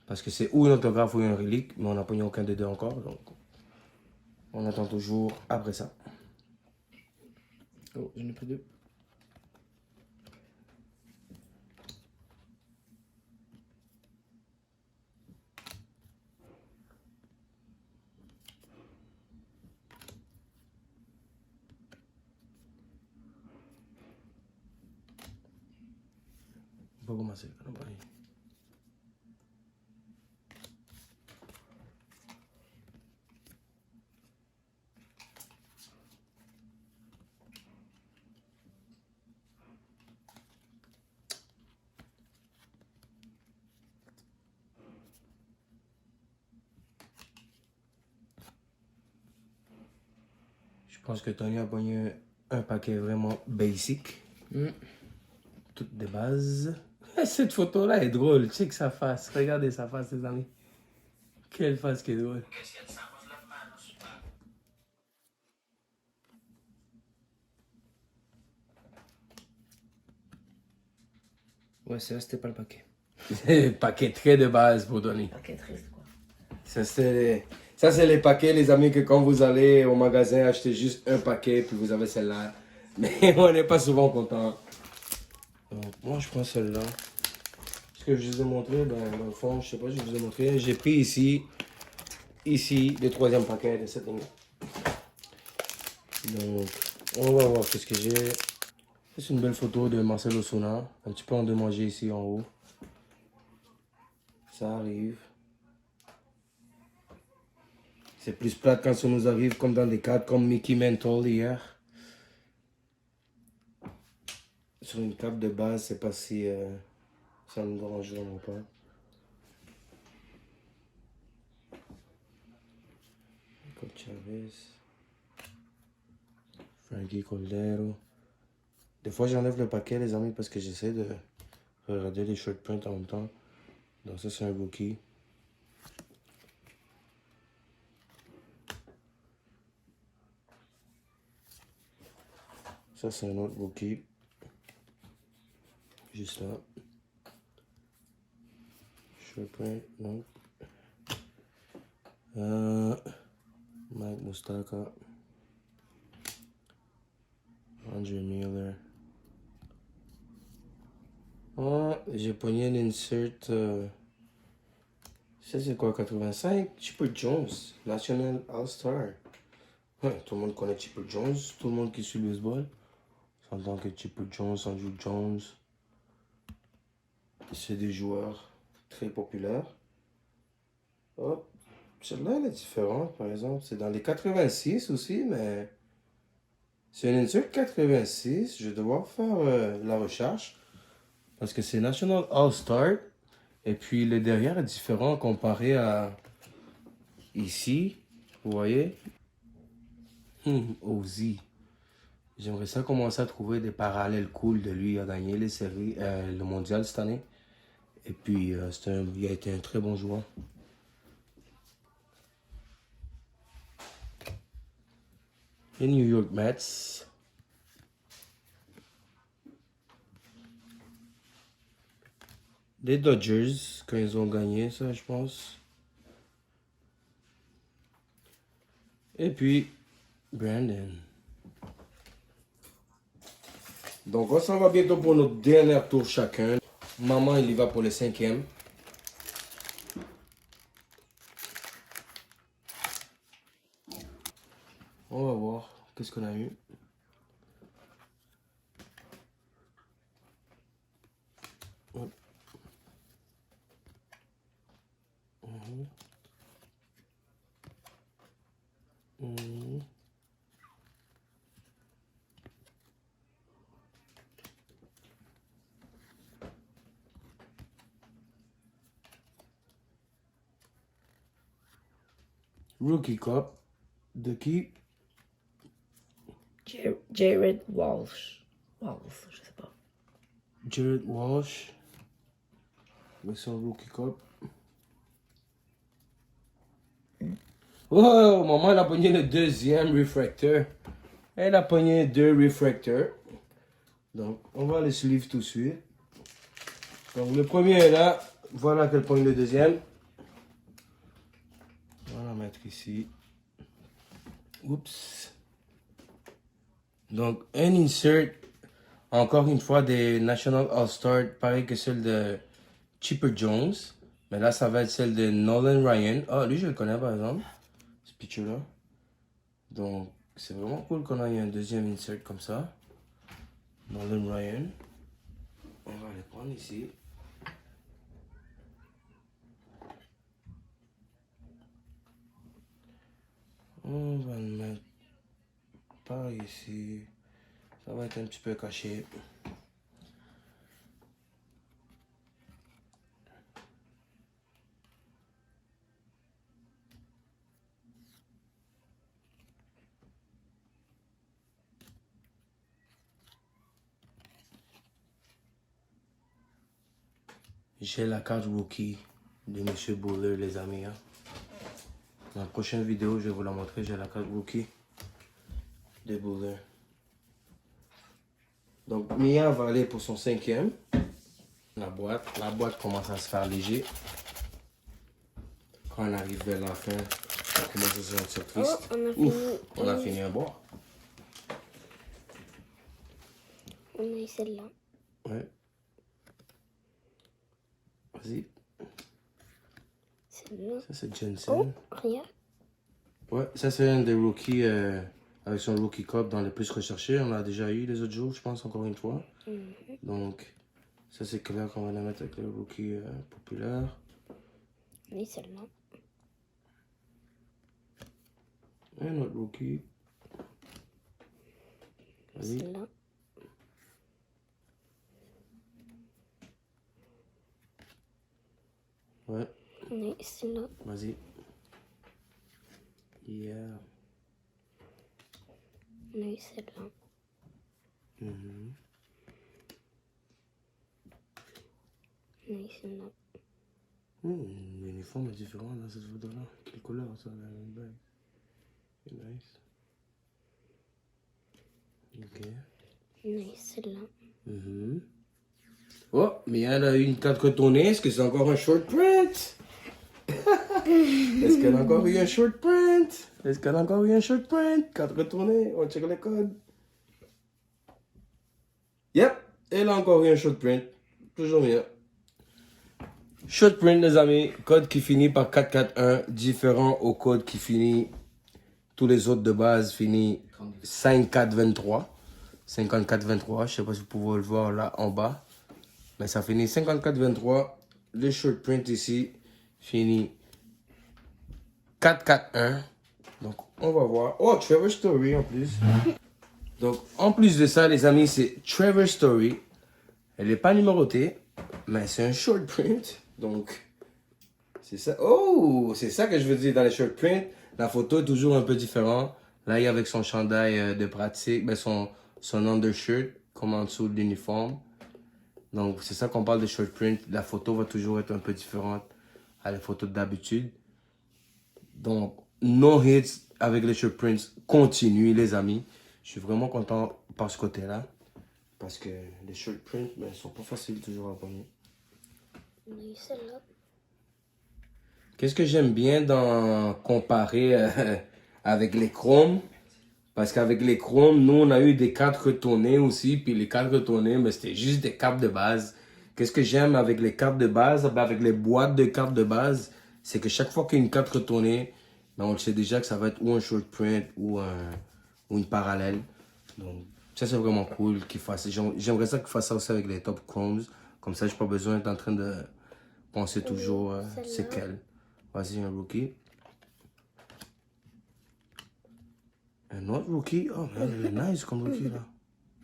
Parce que c'est ou un autographe ou un relique, mais on n'a pas eu aucun des deux encore. Donc, on attend toujours après ça. Oh, j'en ai pris 2. On va commencer. On va y. Je pense que Tony a pogné un paquet vraiment basic. Toutes des bases. Cette photo-là est drôle. Check sa face. Regardez sa face, les amis. Quelle face qui est drôle. Ouais, ça, c'était pas le paquet. Paquet très de base pour Donnie. Paquet triste, quoi. Ça, c'est les paquets, les amis, que quand vous allez au magasin acheter juste un paquet, puis vous avez celle-là. Mais on n'est pas souvent content. Donc, moi, je prends celle-là. Ce que je vous ai montré, ben, dans le fond, je sais pas, je vous ai montré. J'ai pris ici, le troisième paquet de cette ligne. Donc, on va voir qu'est-ce que j'ai. C'est une belle photo de Marcel Osuna. Un petit peu endommagé ici en haut. Ça arrive. C'est plus plate quand ça nous arrive comme dans des cadres comme Mickey Mantle hier. Sur une table de base, c'est pas si ça me dérange vraiment pas. Nico Chavez. Frankie Cordero. Des fois j'enlève le paquet les amis parce que j'essaie de regarder les short prints en même temps. Donc ça c'est un rookie. Ça c'est un autre rookie. Juste là. Short print, non. Mike Mustaka. Andre Miller. Oh, j'ai pogné l'insert. Ça c'est quoi, 85? Chipper Jones, National All-Star. Ouais, tout le monde connaît Chipper Jones, tout le monde qui suit le baseball. En tant que Chipper Jones, Andrew Jones. C'est des joueurs très populaires. Oh, celle-là elle est différente par exemple. C'est dans les 86 aussi, mais c'est une insert 86. Je vais devoir faire la recherche. Parce que c'est National All-Star. Et puis le derrière est différent comparé à ici. Vous voyez? Ozzy. J'aimerais ça commencer à trouver des parallèles cool de lui. Il a gagné les séries, le mondial cette année. Et puis il a été un très bon joueur. Les New York Mets. Les Dodgers, quand ils ont gagné ça, je pense. Et puis, Brandon. Donc, on s'en va bientôt pour notre dernier tour chacun. Maman, il y va pour le 5e. On va voir qu'est-ce qu'on a eu. Hop. Rookie Cup. De qui? Jared Walsh. Walsh, je sais pas. Jared Walsh. Avec son Rookie Cup. Oh, maman, elle a pogné le deuxième refracteur. Elle a pogné 2 refracteurs. Donc, on va les suivre tout de suite. Donc, le premier est là. Voilà qu'elle pogne le deuxième. On va la mettre ici. Oups. Donc, un insert. Encore une fois, des National All-Star. Pareil que celle de Chipper Jones. Mais là, ça va être celle de Nolan Ryan. Ah, lui, je le connais par exemple. Ce pitcher-là. Donc, c'est vraiment cool qu'on ait un deuxième insert comme ça. Nolan Ryan. On va les prendre ici. On va le mettre par ici. Ça va être un petit peu caché. J'ai la carte rookie de Monsieur Bowler, les amis. Hein. Dans la prochaine vidéo, je vais vous la montrer. J'ai la carte rookie de Bowler. Donc, Mia va aller pour son 5e. La boîte commence à se faire léger. Quand on arrive vers la fin, on commence à se sentir Oh, triste. on a Ouf, fini. on a fini un bois. On a eu celle-là. Ouais. Vas-y. Celle-là. Ça, c'est Jensen. Oh, regarde. Ouais, ça, c'est un des rookies avec son rookie cup dans les plus recherchés. On l'a déjà eu les autres jours, je pense, encore une fois. Donc, ça, c'est clair qu'on va la mettre avec le rookie populaire. On a eu celle-là. Un autre rookie. Vas-y. Celle-là. Ouais, On a eu celle-là. vas-y. Yeah. On a eu celle-là. Mhm. On a eu celle-là. L'uniforme est différent dans cette photo-là. Quelle couleur ça, la bag? C'est nice. Ok. On a eu celle-là. Mhm. Oh, mais elle a une carte retournée. Est-ce que c'est encore un short print? Est-ce qu'elle a encore eu un short print? Est-ce qu'elle a encore eu un short print? Carte retournée, on check les codes. Yep, elle a encore eu un short print. Toujours bien. Short print, les amis. Code qui finit par 441, différent au code qui finit. Tous les autres de base finit 5423. 5423, je sais pas si vous pouvez le voir là en bas. Mais ça finit 5423. Le short print ici finit 441. Donc on va voir. Oh, Trevor Story en plus. Donc en plus de ça, les amis, c'est Trevor Story. Elle n'est pas numérotée, mais c'est un short print. Donc c'est ça. Oh, c'est ça que je veux dire dans les short print. La photo est toujours un peu différente. Là, il est avec son chandail de pratique, ben son undershirt comme en dessous de l'uniforme. Donc, c'est ça qu'on parle de short print. La photo va toujours être un peu différente à la photo d'habitude. Donc, no hits avec les short prints continuent, les amis. Je suis vraiment content par ce côté-là. Parce que les short prints, ben, sont pas faciles toujours à prendre. On a eu celle-là. Qu'est-ce que j'aime bien dans comparer avec les chromes? Parce qu'avec les chromes, nous, on a eu des cartes retournées aussi. Puis les cartes retournées, mais c'était juste des cartes de base. Qu'est-ce que j'aime avec les cartes de base, ben, avec les boîtes de cartes de base, c'est que chaque fois qu'il y a une carte retournée, ben, on le sait déjà que ça va être ou un short print ou une parallèle. Donc, ça, c'est vraiment cool qu'ils fassent. J'aimerais ça qu'ils fassent ça aussi avec les top chromes. Comme ça, j'ai pas besoin d'être en train de penser toujours c'est quel. Vas-y, un rookie. Un autre rookie? Oh, man, elle est nice comme rookie, là.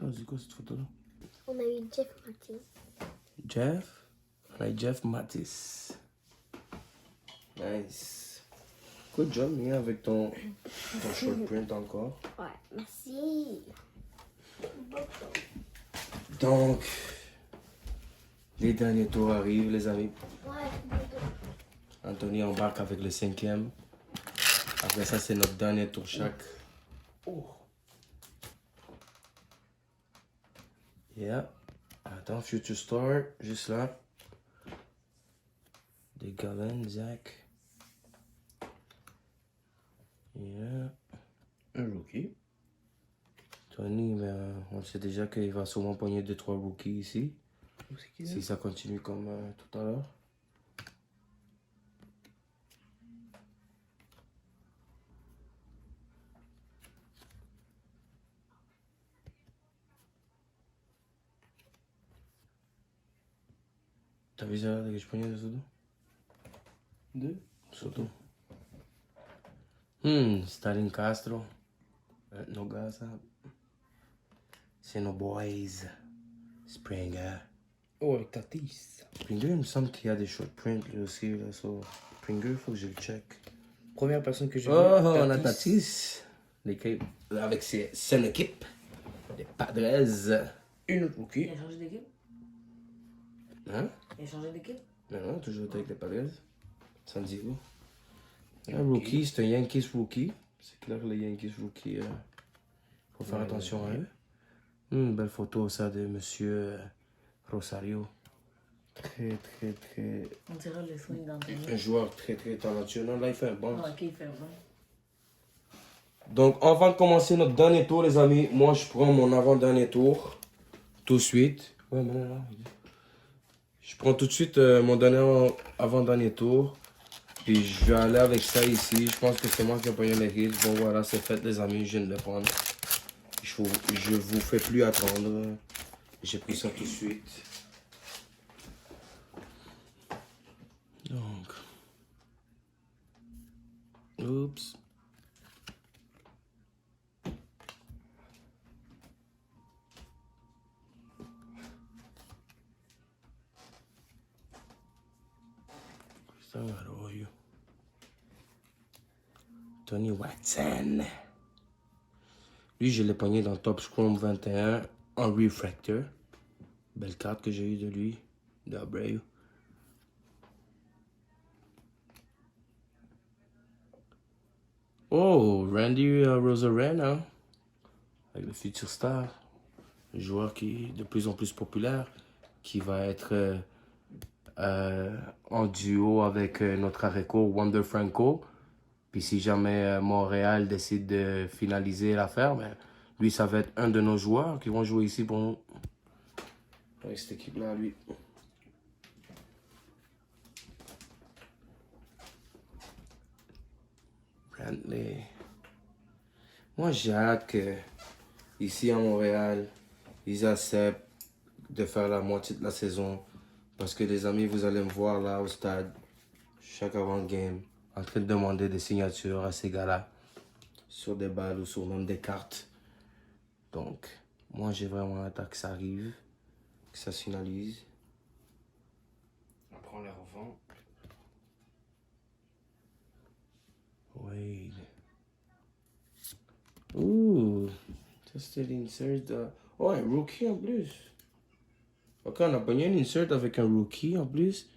Oh, c'est quoi cette photo-là? On a eu Jeff Martin. Jeff? On a Jeff Mattis. Nice. Good job, Mia, avec ton short print encore. Ouais, merci. Donc, les derniers tours arrivent, les amis. Ouais. Anthony embarque avec le 5e. Après ça, c'est notre dernier tour chaque. Oh. Yeah. Attends, Future Star, juste là. Des Galen, Zach. Yeah. Un rookie. Tony, ben, on sait déjà qu'il va sûrement pogner 2-3 rookies ici. Si ça continue comme tout à l'heure. T'as vu ça, que je prenais de Soto? Deux. Soto. Stalin Castro. No Gaza. C'est nos boys. Springer. Oh, avec Tatis. Springer, il me semble qu'il y a des short prints lui aussi. Là, so, Springer, il faut que je le check. Première personne que j'ai Oh, vue. on a Tatis. L'équipe, avec son équipe. Les Padres. Une autre rookie. Il a changé d'équipe? Hein? Il a changé d'équipe? Non, toujours été avec les Padres. San Diego. Un rookie, c'est un Yankees rookie. C'est clair que les Yankees rookie, faut faire attention à eux. Belle photo, ça, de Monsieur Rosario. Très, très, très... On dirait le swing d'Anthony. Un joueur très, très talentueux. Non, là, il fait un bon. Ah, ok, il fait bon. Donc, avant de commencer notre dernier tour, les amis, moi, je prends mon avant-dernier tour. Tout de suite. Ouais, mais là. Je prends tout de suite mon dernier avant-dernier tour. Puis je vais aller avec ça ici. Je pense que c'est moi qui ai payé les hits. Bon, voilà, c'est fait, les amis. Je viens de le prendre. Je vous fais plus attendre. J'ai pris ça tout de suite. Donc. Oups. Ça va, Royo. Tony Watson. Lui, je l'ai pogné dans Top Chrome 21 en refractor. Belle carte que j'ai eue de lui. D'Abreu. Oh, Randy Rosarena. Avec le futur star. Un joueur qui est de plus en plus populaire. Qui va être en duo avec notre aréco Wander Franco. Puis si jamais Montréal décide de finaliser l'affaire, ben, lui, ça va être un de nos joueurs qui vont jouer ici pour nous. Avec cette équipe-là, lui. Brantley. Moi, j'ai hâte que, ici à Montréal, ils acceptent de faire la moitié de la saison. Parce que les amis, vous allez me voir là au stade, chaque avant-game, en train de demander des signatures à ces gars-là. Sur des balles ou sur même des cartes. Donc, moi, j'ai vraiment hâte que ça arrive, que ça se finalise. On prend les revends. Wade. Ouh, ça c'était l'insert de... Oh, un rookie en plus. Ok, on a pogné une insert avec un rookie en plus.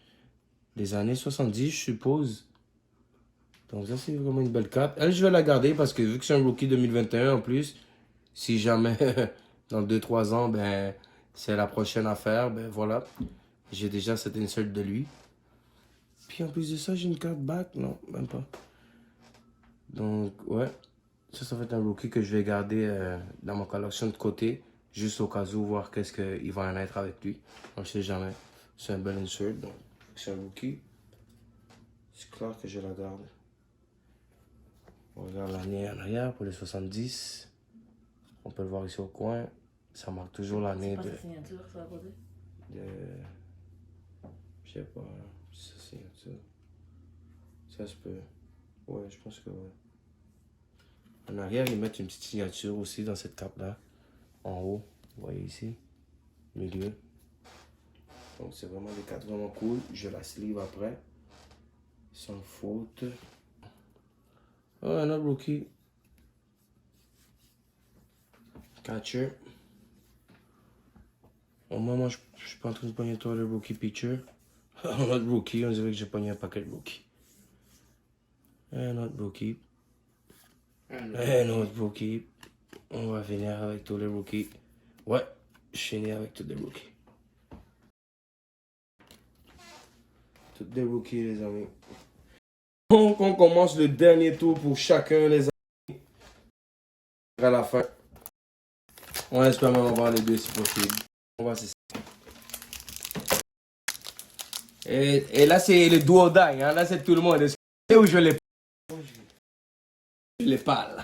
Des années 70, je suppose. Donc ça, c'est vraiment une belle carte. Elle, je vais la garder parce que vu que c'est un rookie 2021 en plus, si jamais dans 2-3 ans, ben, c'est la prochaine affaire, ben voilà. J'ai déjà cette insert de lui. Puis en plus de ça, j'ai une carte back. Non, même pas. Donc, ouais. Ça va être un rookie que je vais garder dans ma collection de côté. Juste au cas où, voir qu'est-ce qu'il va en être avec lui. On ne sait jamais. C'est un bel insert. Donc, c'est un rookie. C'est clair que je la garde. On regarde l'année en arrière pour les 70. On peut le voir ici au coin. Ça marque toujours l'année C'est pas de... sa signature, ça va poser? Je sais pas. Sa signature. Ça se peut. Ouais, je pense que ouais. En arrière, ils mettent une petite signature aussi dans cette carte-là. En haut, vous voyez ici. Milieu. Donc c'est vraiment des cartes vraiment cool. Je la sleeve après. Sans faute. Oh, un autre rookie. Catcher. Au moment, je suis pas en train de pogner toi le rookie pitcher. Un autre rookie, on dirait que j'ai pogné un paquet de rookies. Un autre rookie. Un autre rookie. On va finir avec tous les rookies. Ouais, je finis avec tous les rookies. Tous des rookies, les amis. Donc, on commence le dernier tour pour chacun, les amis. À la fin. On espère même avoir les deux si possible. On va c'est ça. Et là, c'est le duo die. Hein? Là, c'est tout le monde. Est-ce que où je les parle?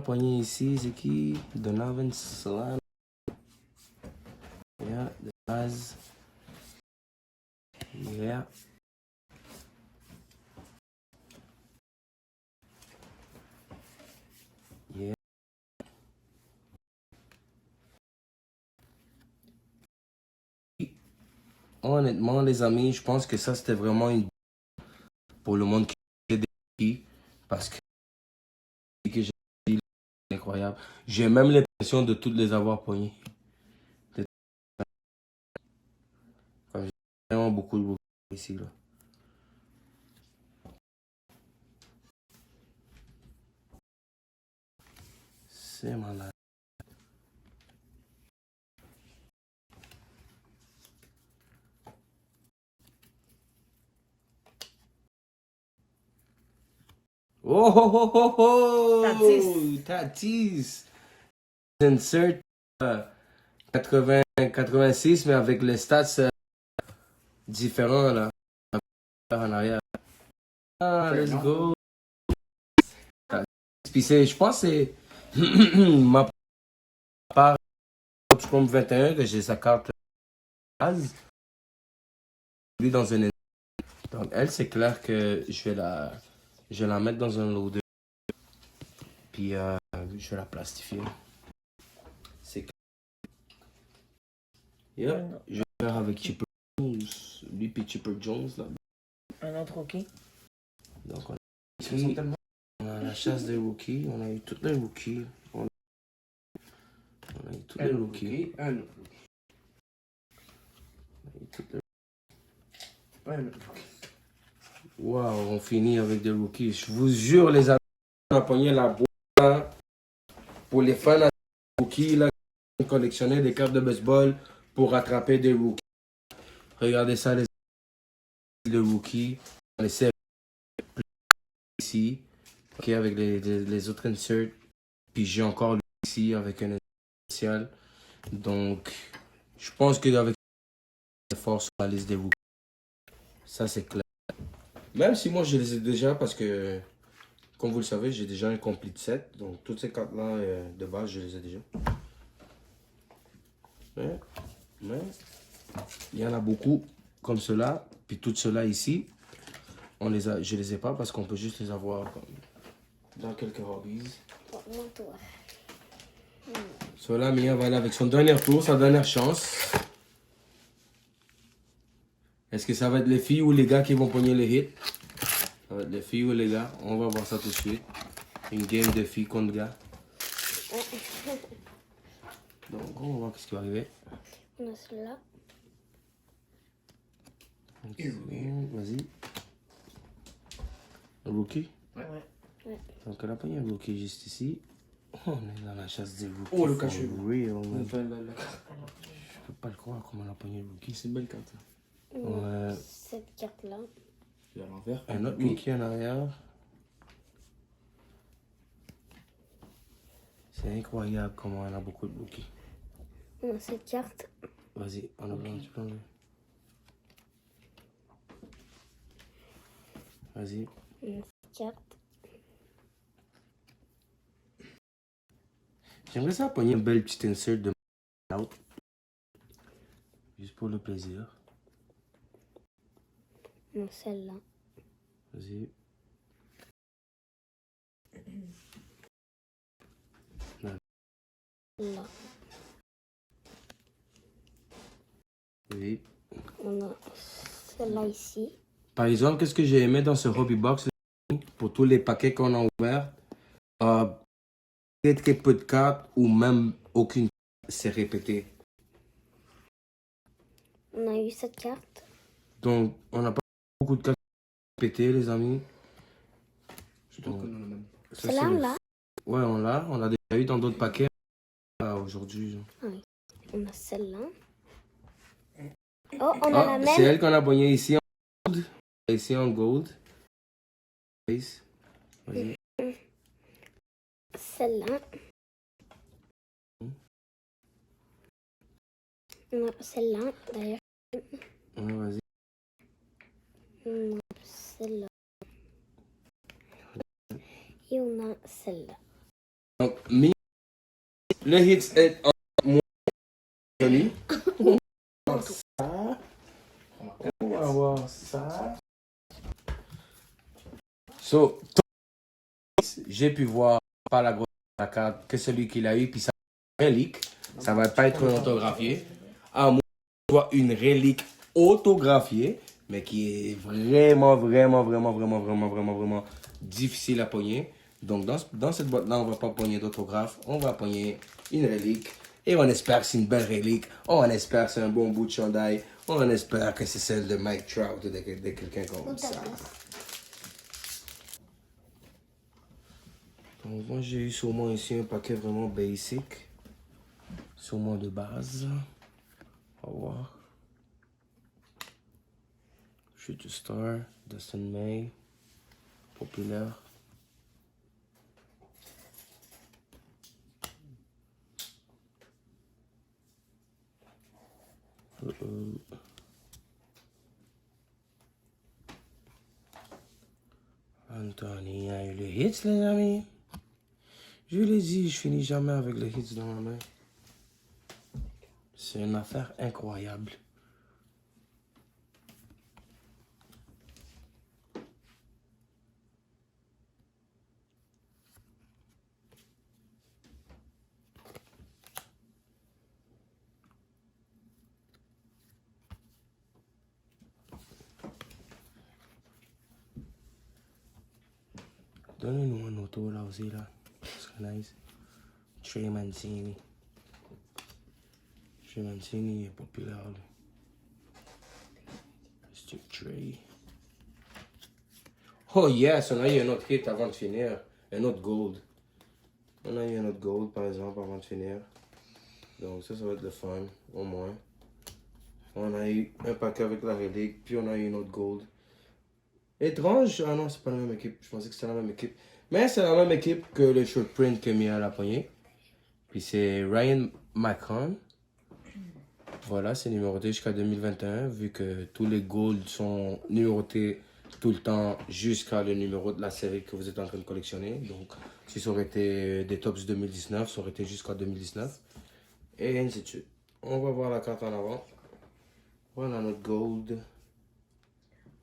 Poignet ici, c'est qui? Donovan Solano. Yeah, the Baz. Yeah. Yeah. Honnêtement, les amis, je pense que ça, c'était vraiment une pour le monde qui est des parce que j'ai dit, c'est incroyable. J'ai même l'impression de toutes les avoir poignées. J'ai vraiment beaucoup de ici, là. C'est malade. Oh, oh, oh, oh, oh! Tatis! Insert 86, mais avec les stats différents là. En arrière. Ah, let's go! Puis je pense que c'est ma part Chrome 21 que j'ai sa carte base. Lui dans un. Donc elle, c'est clair que je vais la mettre dans un loader. Puis je vais la plastifier. C'est clair. Yeah. Je vais faire avec Chipper Jones. Lui puis Chipper Jones là. Un autre rookie. Donc on a la chasse des rookies. On a eu toutes les rookies. On a eu tous les rookies. Un autre. On a eu toutes les... Un autre. Wow, on finit avec des rookies. Je vous jure, les amis, on a pogné la boîte pour les fans de rookies là, qui collectionnaient des cartes de baseball pour rattraper des rookies. Regardez ça, les rookies. On essaie ici, ok, avec les autres inserts. Puis j'ai encore lui ici avec un spécial. Donc, je pense que avec les forces sur la liste des rookies, ça c'est clair. Même si moi je les ai déjà parce que, comme vous le savez, j'ai déjà un complete set. Donc toutes ces cartes-là de base, je les ai déjà. Mais il y en a beaucoup comme cela. Puis toutes ceux-là ici, je les ai pas parce qu'on peut juste les avoir comme dans quelques hobbies. Montre-toi. Cela, Mia va aller avec son dernier tour, sa dernière chance. Est-ce que ça va être les filles ou les gars qui vont pogner les hits? Ça va être les filles ou les gars? On va voir ça tout de suite. Une game de filles contre gars. Donc, on va voir ce qui va arriver. On a celui-là. Vas-y. Un rookie? Ouais. Donc, elle a pogné un rookie juste ici. Oh, on est dans la chasse des rookies. Oh, le cachet. Oui, on a... Enfin, Je peux pas le croire comment elle a pogné le rookie. c'est une belle carte. Ouais. Cette carte-là. Et à l'envers. Un autre rookie en arrière. C'est incroyable comment elle a beaucoup de rookies. On a cette carte. Vas-y, on a besoin, tu peux enlever. Vas-y. On a cette carte. J'aimerais ça pogner une belle petite insert de out. Juste pour le plaisir. On a celle-là. Vas-y. Là. Oui. On a celle-là ici. Par exemple, qu'est-ce que j'ai aimé dans ce hobby box pour tous les paquets qu'on a ouverts? Peut-être que peu de cartes ou même aucune s'est répétée. On a eu cette carte. Donc, on n'a pas beaucoup de cartes répétées, les amis. Je pense qu'on en a même. Ça, Celle-là, c'est on le- l'a. Ouais, on l'a déjà eu dans d'autres paquets. Aujourd'hui. On a celle-là. Oh, on a la C'est même. elle qu'on a pogné ici en gold. Ici en gold. Vas-y. Celle-là. On a celle-là, d'ailleurs. Ouais, vas-y. On a celle-là. Et on a celle-là. Donc, le hit est en moins joli. Ça. On va voir ça. So, j'ai pu voir par la grosse la carte que celui qu'il a eu, puis ça relique. Ça va pas être autographié. À moins que ce soit une relique autographiée, mais qui est vraiment difficile à pogner. Donc, dans cette boîte-là, on va pas pogner d'autographe. On va pogner une relique. Et on espère que c'est une belle relique. On espère que c'est un bon bout de chandail. On espère que c'est celle de Mike Trout ou de quelqu'un comme ça. Donc, moi, j'ai eu sûrement ici un paquet vraiment basic. Sûrement de base. On va voir. Shoot to Star, Dustin May, populaire. Anthony a eu le hits, les amis. Je l'ai dit, je finis jamais avec les hits dans ma main. C'est une affaire incroyable. Donnez-nous un auto là aussi, là. C'est nice. Trey Mancini. Trey Mancini est populaire, là. Mr. Trey. Oh yes, on a eu un autre hit avant de finir. Un autre gold. On a eu un autre gold, par exemple, avant de finir. Donc ça va être le fun, au moins. On a eu un paquet avec la relique, puis on a eu une autre gold. Étrange, ah non, c'est pas la même équipe. Je pensais que c'était la même équipe. Mais c'est la même équipe que le short print que mis à la poignée. Puis c'est Ryan McCon. Voilà, c'est numéroté jusqu'à 2021, vu que tous les golds sont numérotés tout le temps jusqu'à le numéro de la série que vous êtes en train de collectionner. Donc, si ça aurait été des tops 2019, ça aurait été jusqu'à 2019. Et ainsi de suite. On va voir la carte en avant. Voilà notre gold.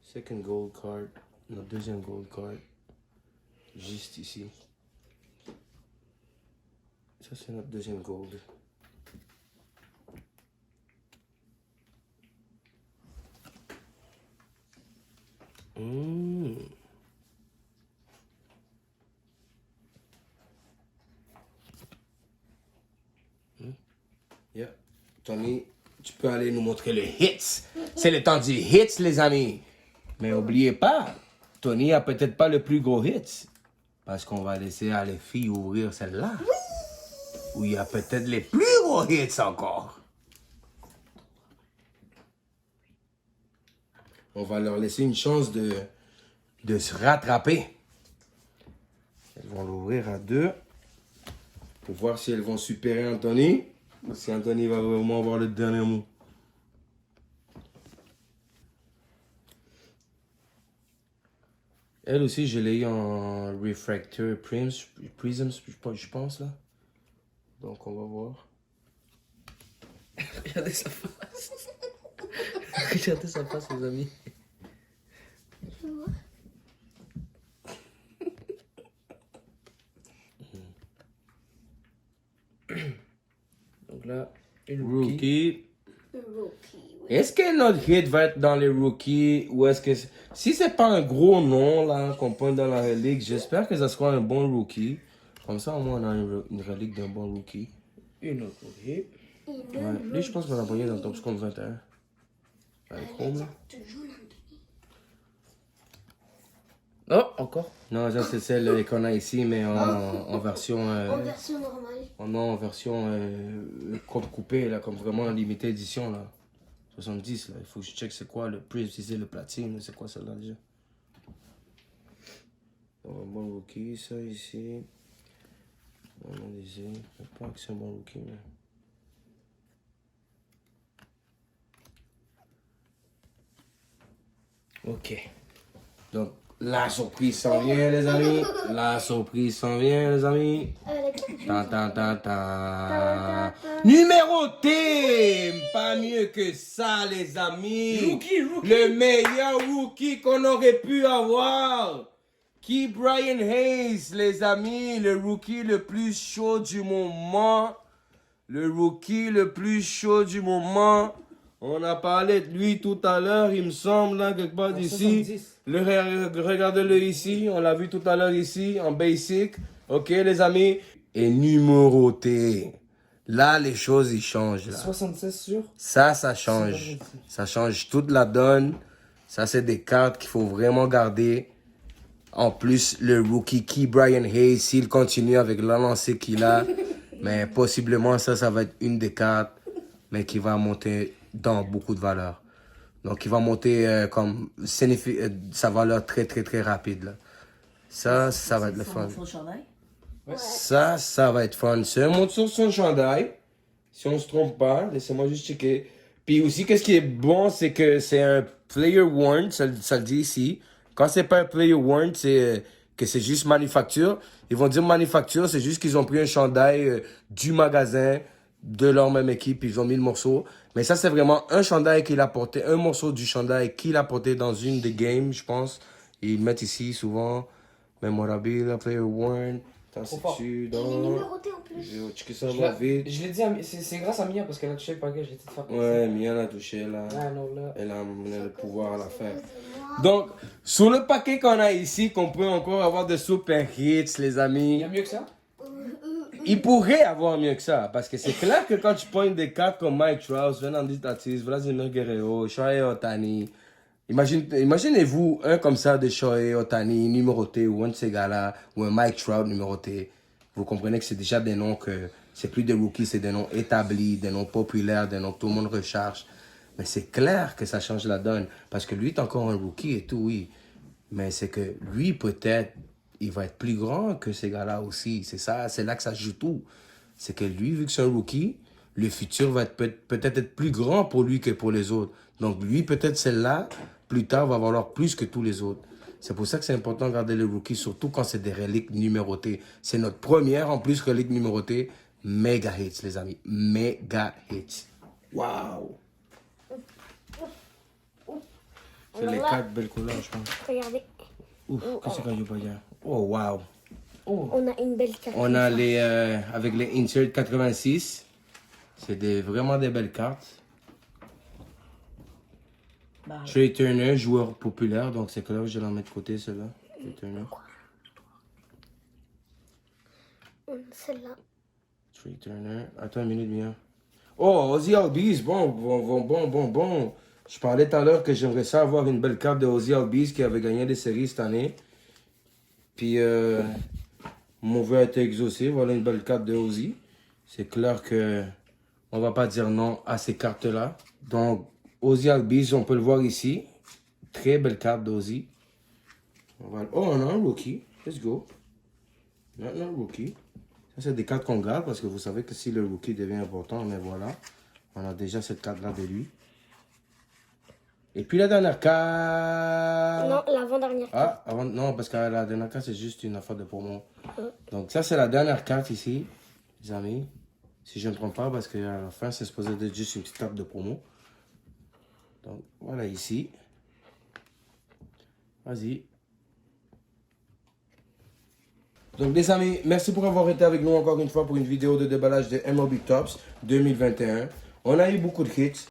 Second gold card. Notre deuxième gold card. Juste ici. Ça, c'est notre deuxième gold. Yeah. Tony, tu peux aller nous montrer le hits. C'est le temps du hits, les amis. Mais oubliez pas, Tony a peut-être pas le plus gros hits. Parce qu'on va laisser à les filles ouvrir celle-là. Où il y a peut-être les plus gros hits encore. On va leur laisser une chance de se rattraper. Elles vont l'ouvrir à deux. Pour voir si elles vont supérer Anthony. Ou si Anthony va vraiment avoir le dernier mot. Elle aussi, je l'ai eu en Refractor Prisms, je pense là. Donc on va voir. Regardez sa face. Regardez sa face, les amis. Donc là, une Rookie. Rookie. Est-ce que notre hit va être dans les rookies ou est-ce que... Si c'est pas un gros nom là qu'on pointe dans la relique, j'espère que ça sera un bon rookie. Comme ça au moins on a une relique d'un bon rookie. Une autre rookie. Ouais. Lui je pense qu'on va l'envoyer dans le top score 21. Avec Chrome là. Oh, encore. Non, ça c'est celle qu'on a ici mais en version... En version normale. en version coupée là, comme vraiment en limité édition là. 70 là, il faut que je check c'est quoi le prix, si c'est le platine, c'est quoi celle-là déjà. On va un bon rookie, ça ici. On a ici, je sais pas que c'est un bon rookie mais... Ok. Donc la surprise s'en vient les amis, la surprise s'en vient les amis. Tan, tan, tan, tan. Numéroté, pas mieux que ça les amis. Rookie. Le meilleur rookie qu'on aurait pu avoir. Qui Brian Hayes les amis, le rookie le plus chaud du moment. Le rookie le plus chaud du moment. On a parlé de lui tout à l'heure, il me semble, là, quelque part d'ici. Regardez-le ici, on l'a vu tout à l'heure ici, en basic. Ok, les amis. Et numéroté. Là, les choses, ils changent, là. 76 sur. Ça change. Ça change toute la donne. Ça, c'est des cartes qu'il faut vraiment garder. En plus, le rookie Key Brian Hayes, s'il continue avec la lancée qu'il a, mais possiblement ça va être une des cartes, mais qui va monter dans beaucoup de valeur. Donc, il va monter sa valeur très, très, très rapide. Là. Ça va être le fun. Son chandail? Ça va être fun. C'est un monte sur son chandail. Si on se trompe pas, laissez-moi juste checker. Puis aussi, qu'est-ce qui est bon, c'est que c'est un player worn, ça le dit ici. Quand c'est pas un player worn, c'est que c'est juste manufacture. Ils vont dire manufacture, c'est juste qu'ils ont pris un chandail du magasin de leur même équipe, ils ont mis le morceau. Mais ça, c'est vraiment un chandail qu'il a porté, un morceau du chandail qu'il a porté dans une des games, je pense. Ils le mettent ici souvent. Memorabilia, player worn. Attends, c'est dessus, Il est dans... numéroté en plus. Je vais checker ça vite. Je l'ai dit, c'est grâce à Mia parce qu'elle a touché le paquet, j'ai tout fait. Ouais, Mia l'a touché là. Ah non, là. Elle a amené le pouvoir à la faire. Donc, sur le paquet qu'on a ici, qu'on peut encore avoir de super hits, les Il y amis. a mieux que ça? Il pourrait avoir mieux que ça. Parce que c'est clair que quand tu pognes des cartes comme Mike Trout, Fernandez Tatis, Vladimir Guerrero, Shohei Ohtani. Imaginez-vous un comme ça de Shohei Ohtani numéroté ou un de ces gars-là, ou un Mike Trout numéroté. Vous comprenez que c'est déjà des noms que c'est plus des rookies, c'est des noms établis, des noms populaires, des noms que tout le monde recherche. Mais c'est clair que ça change la donne. Parce que lui est encore un rookie et tout, oui. Mais c'est que lui, peut-être, il va être plus grand que ces gars-là aussi. C'est ça, c'est là que ça joue tout. C'est que lui, vu que c'est un rookie, le futur va être peut-être être plus grand pour lui que pour les autres. Donc lui, peut-être celle-là, plus tard, va valoir plus que tous les autres. C'est pour ça que c'est important de garder les rookies, surtout quand c'est des reliques numérotées. C'est notre première, en plus, relique numérotée. Méga hits, les amis. Méga hits. Wow! C'est les 4 belles couleurs, je pense. Regardez. Ouf, qu'est-ce qu'il y a pas dire? Oh, wow! On a une belle carte. On a les, avec les Insert 86. C'est vraiment des belles cartes. Bah, Trey Turner, joueur populaire, donc c'est clair, je vais l'en mettre de côté, celle-là. Trey Turner. Celle-là. Trey Turner. Attends une minute, bien. Oh, Ozzy Albies, bon. Je parlais tout à l'heure que j'aimerais ça avoir une belle carte de Ozzy Albies qui avait gagné des séries cette année. Puis, mon vœu a été exaucé. Voilà une belle carte de Ozzy. C'est clair que on va pas dire non à ces cartes-là. Donc, Ozzy Albies, on peut le voir ici. Très belle carte d'Ozzy. Voilà. Oh, on a un rookie. Let's go. On a un rookie. Ça, c'est des cartes qu'on garde parce que vous savez que si le rookie devient important, mais voilà. On a déjà cette carte-là de lui. Et puis la dernière carte. Non, l'avant-dernière carte. Ah, non, parce que la dernière carte, c'est juste une affaire de promo. Donc, ça, c'est la dernière carte ici, les amis. Si je ne me trompe pas, parce qu'à la fin, c'est supposé être juste une petite carte de promo. Donc, voilà ici. Vas-y. Donc, les amis, merci pour avoir été avec nous encore une fois pour une vidéo de déballage de MLB Tops 2021. On a eu beaucoup de hits.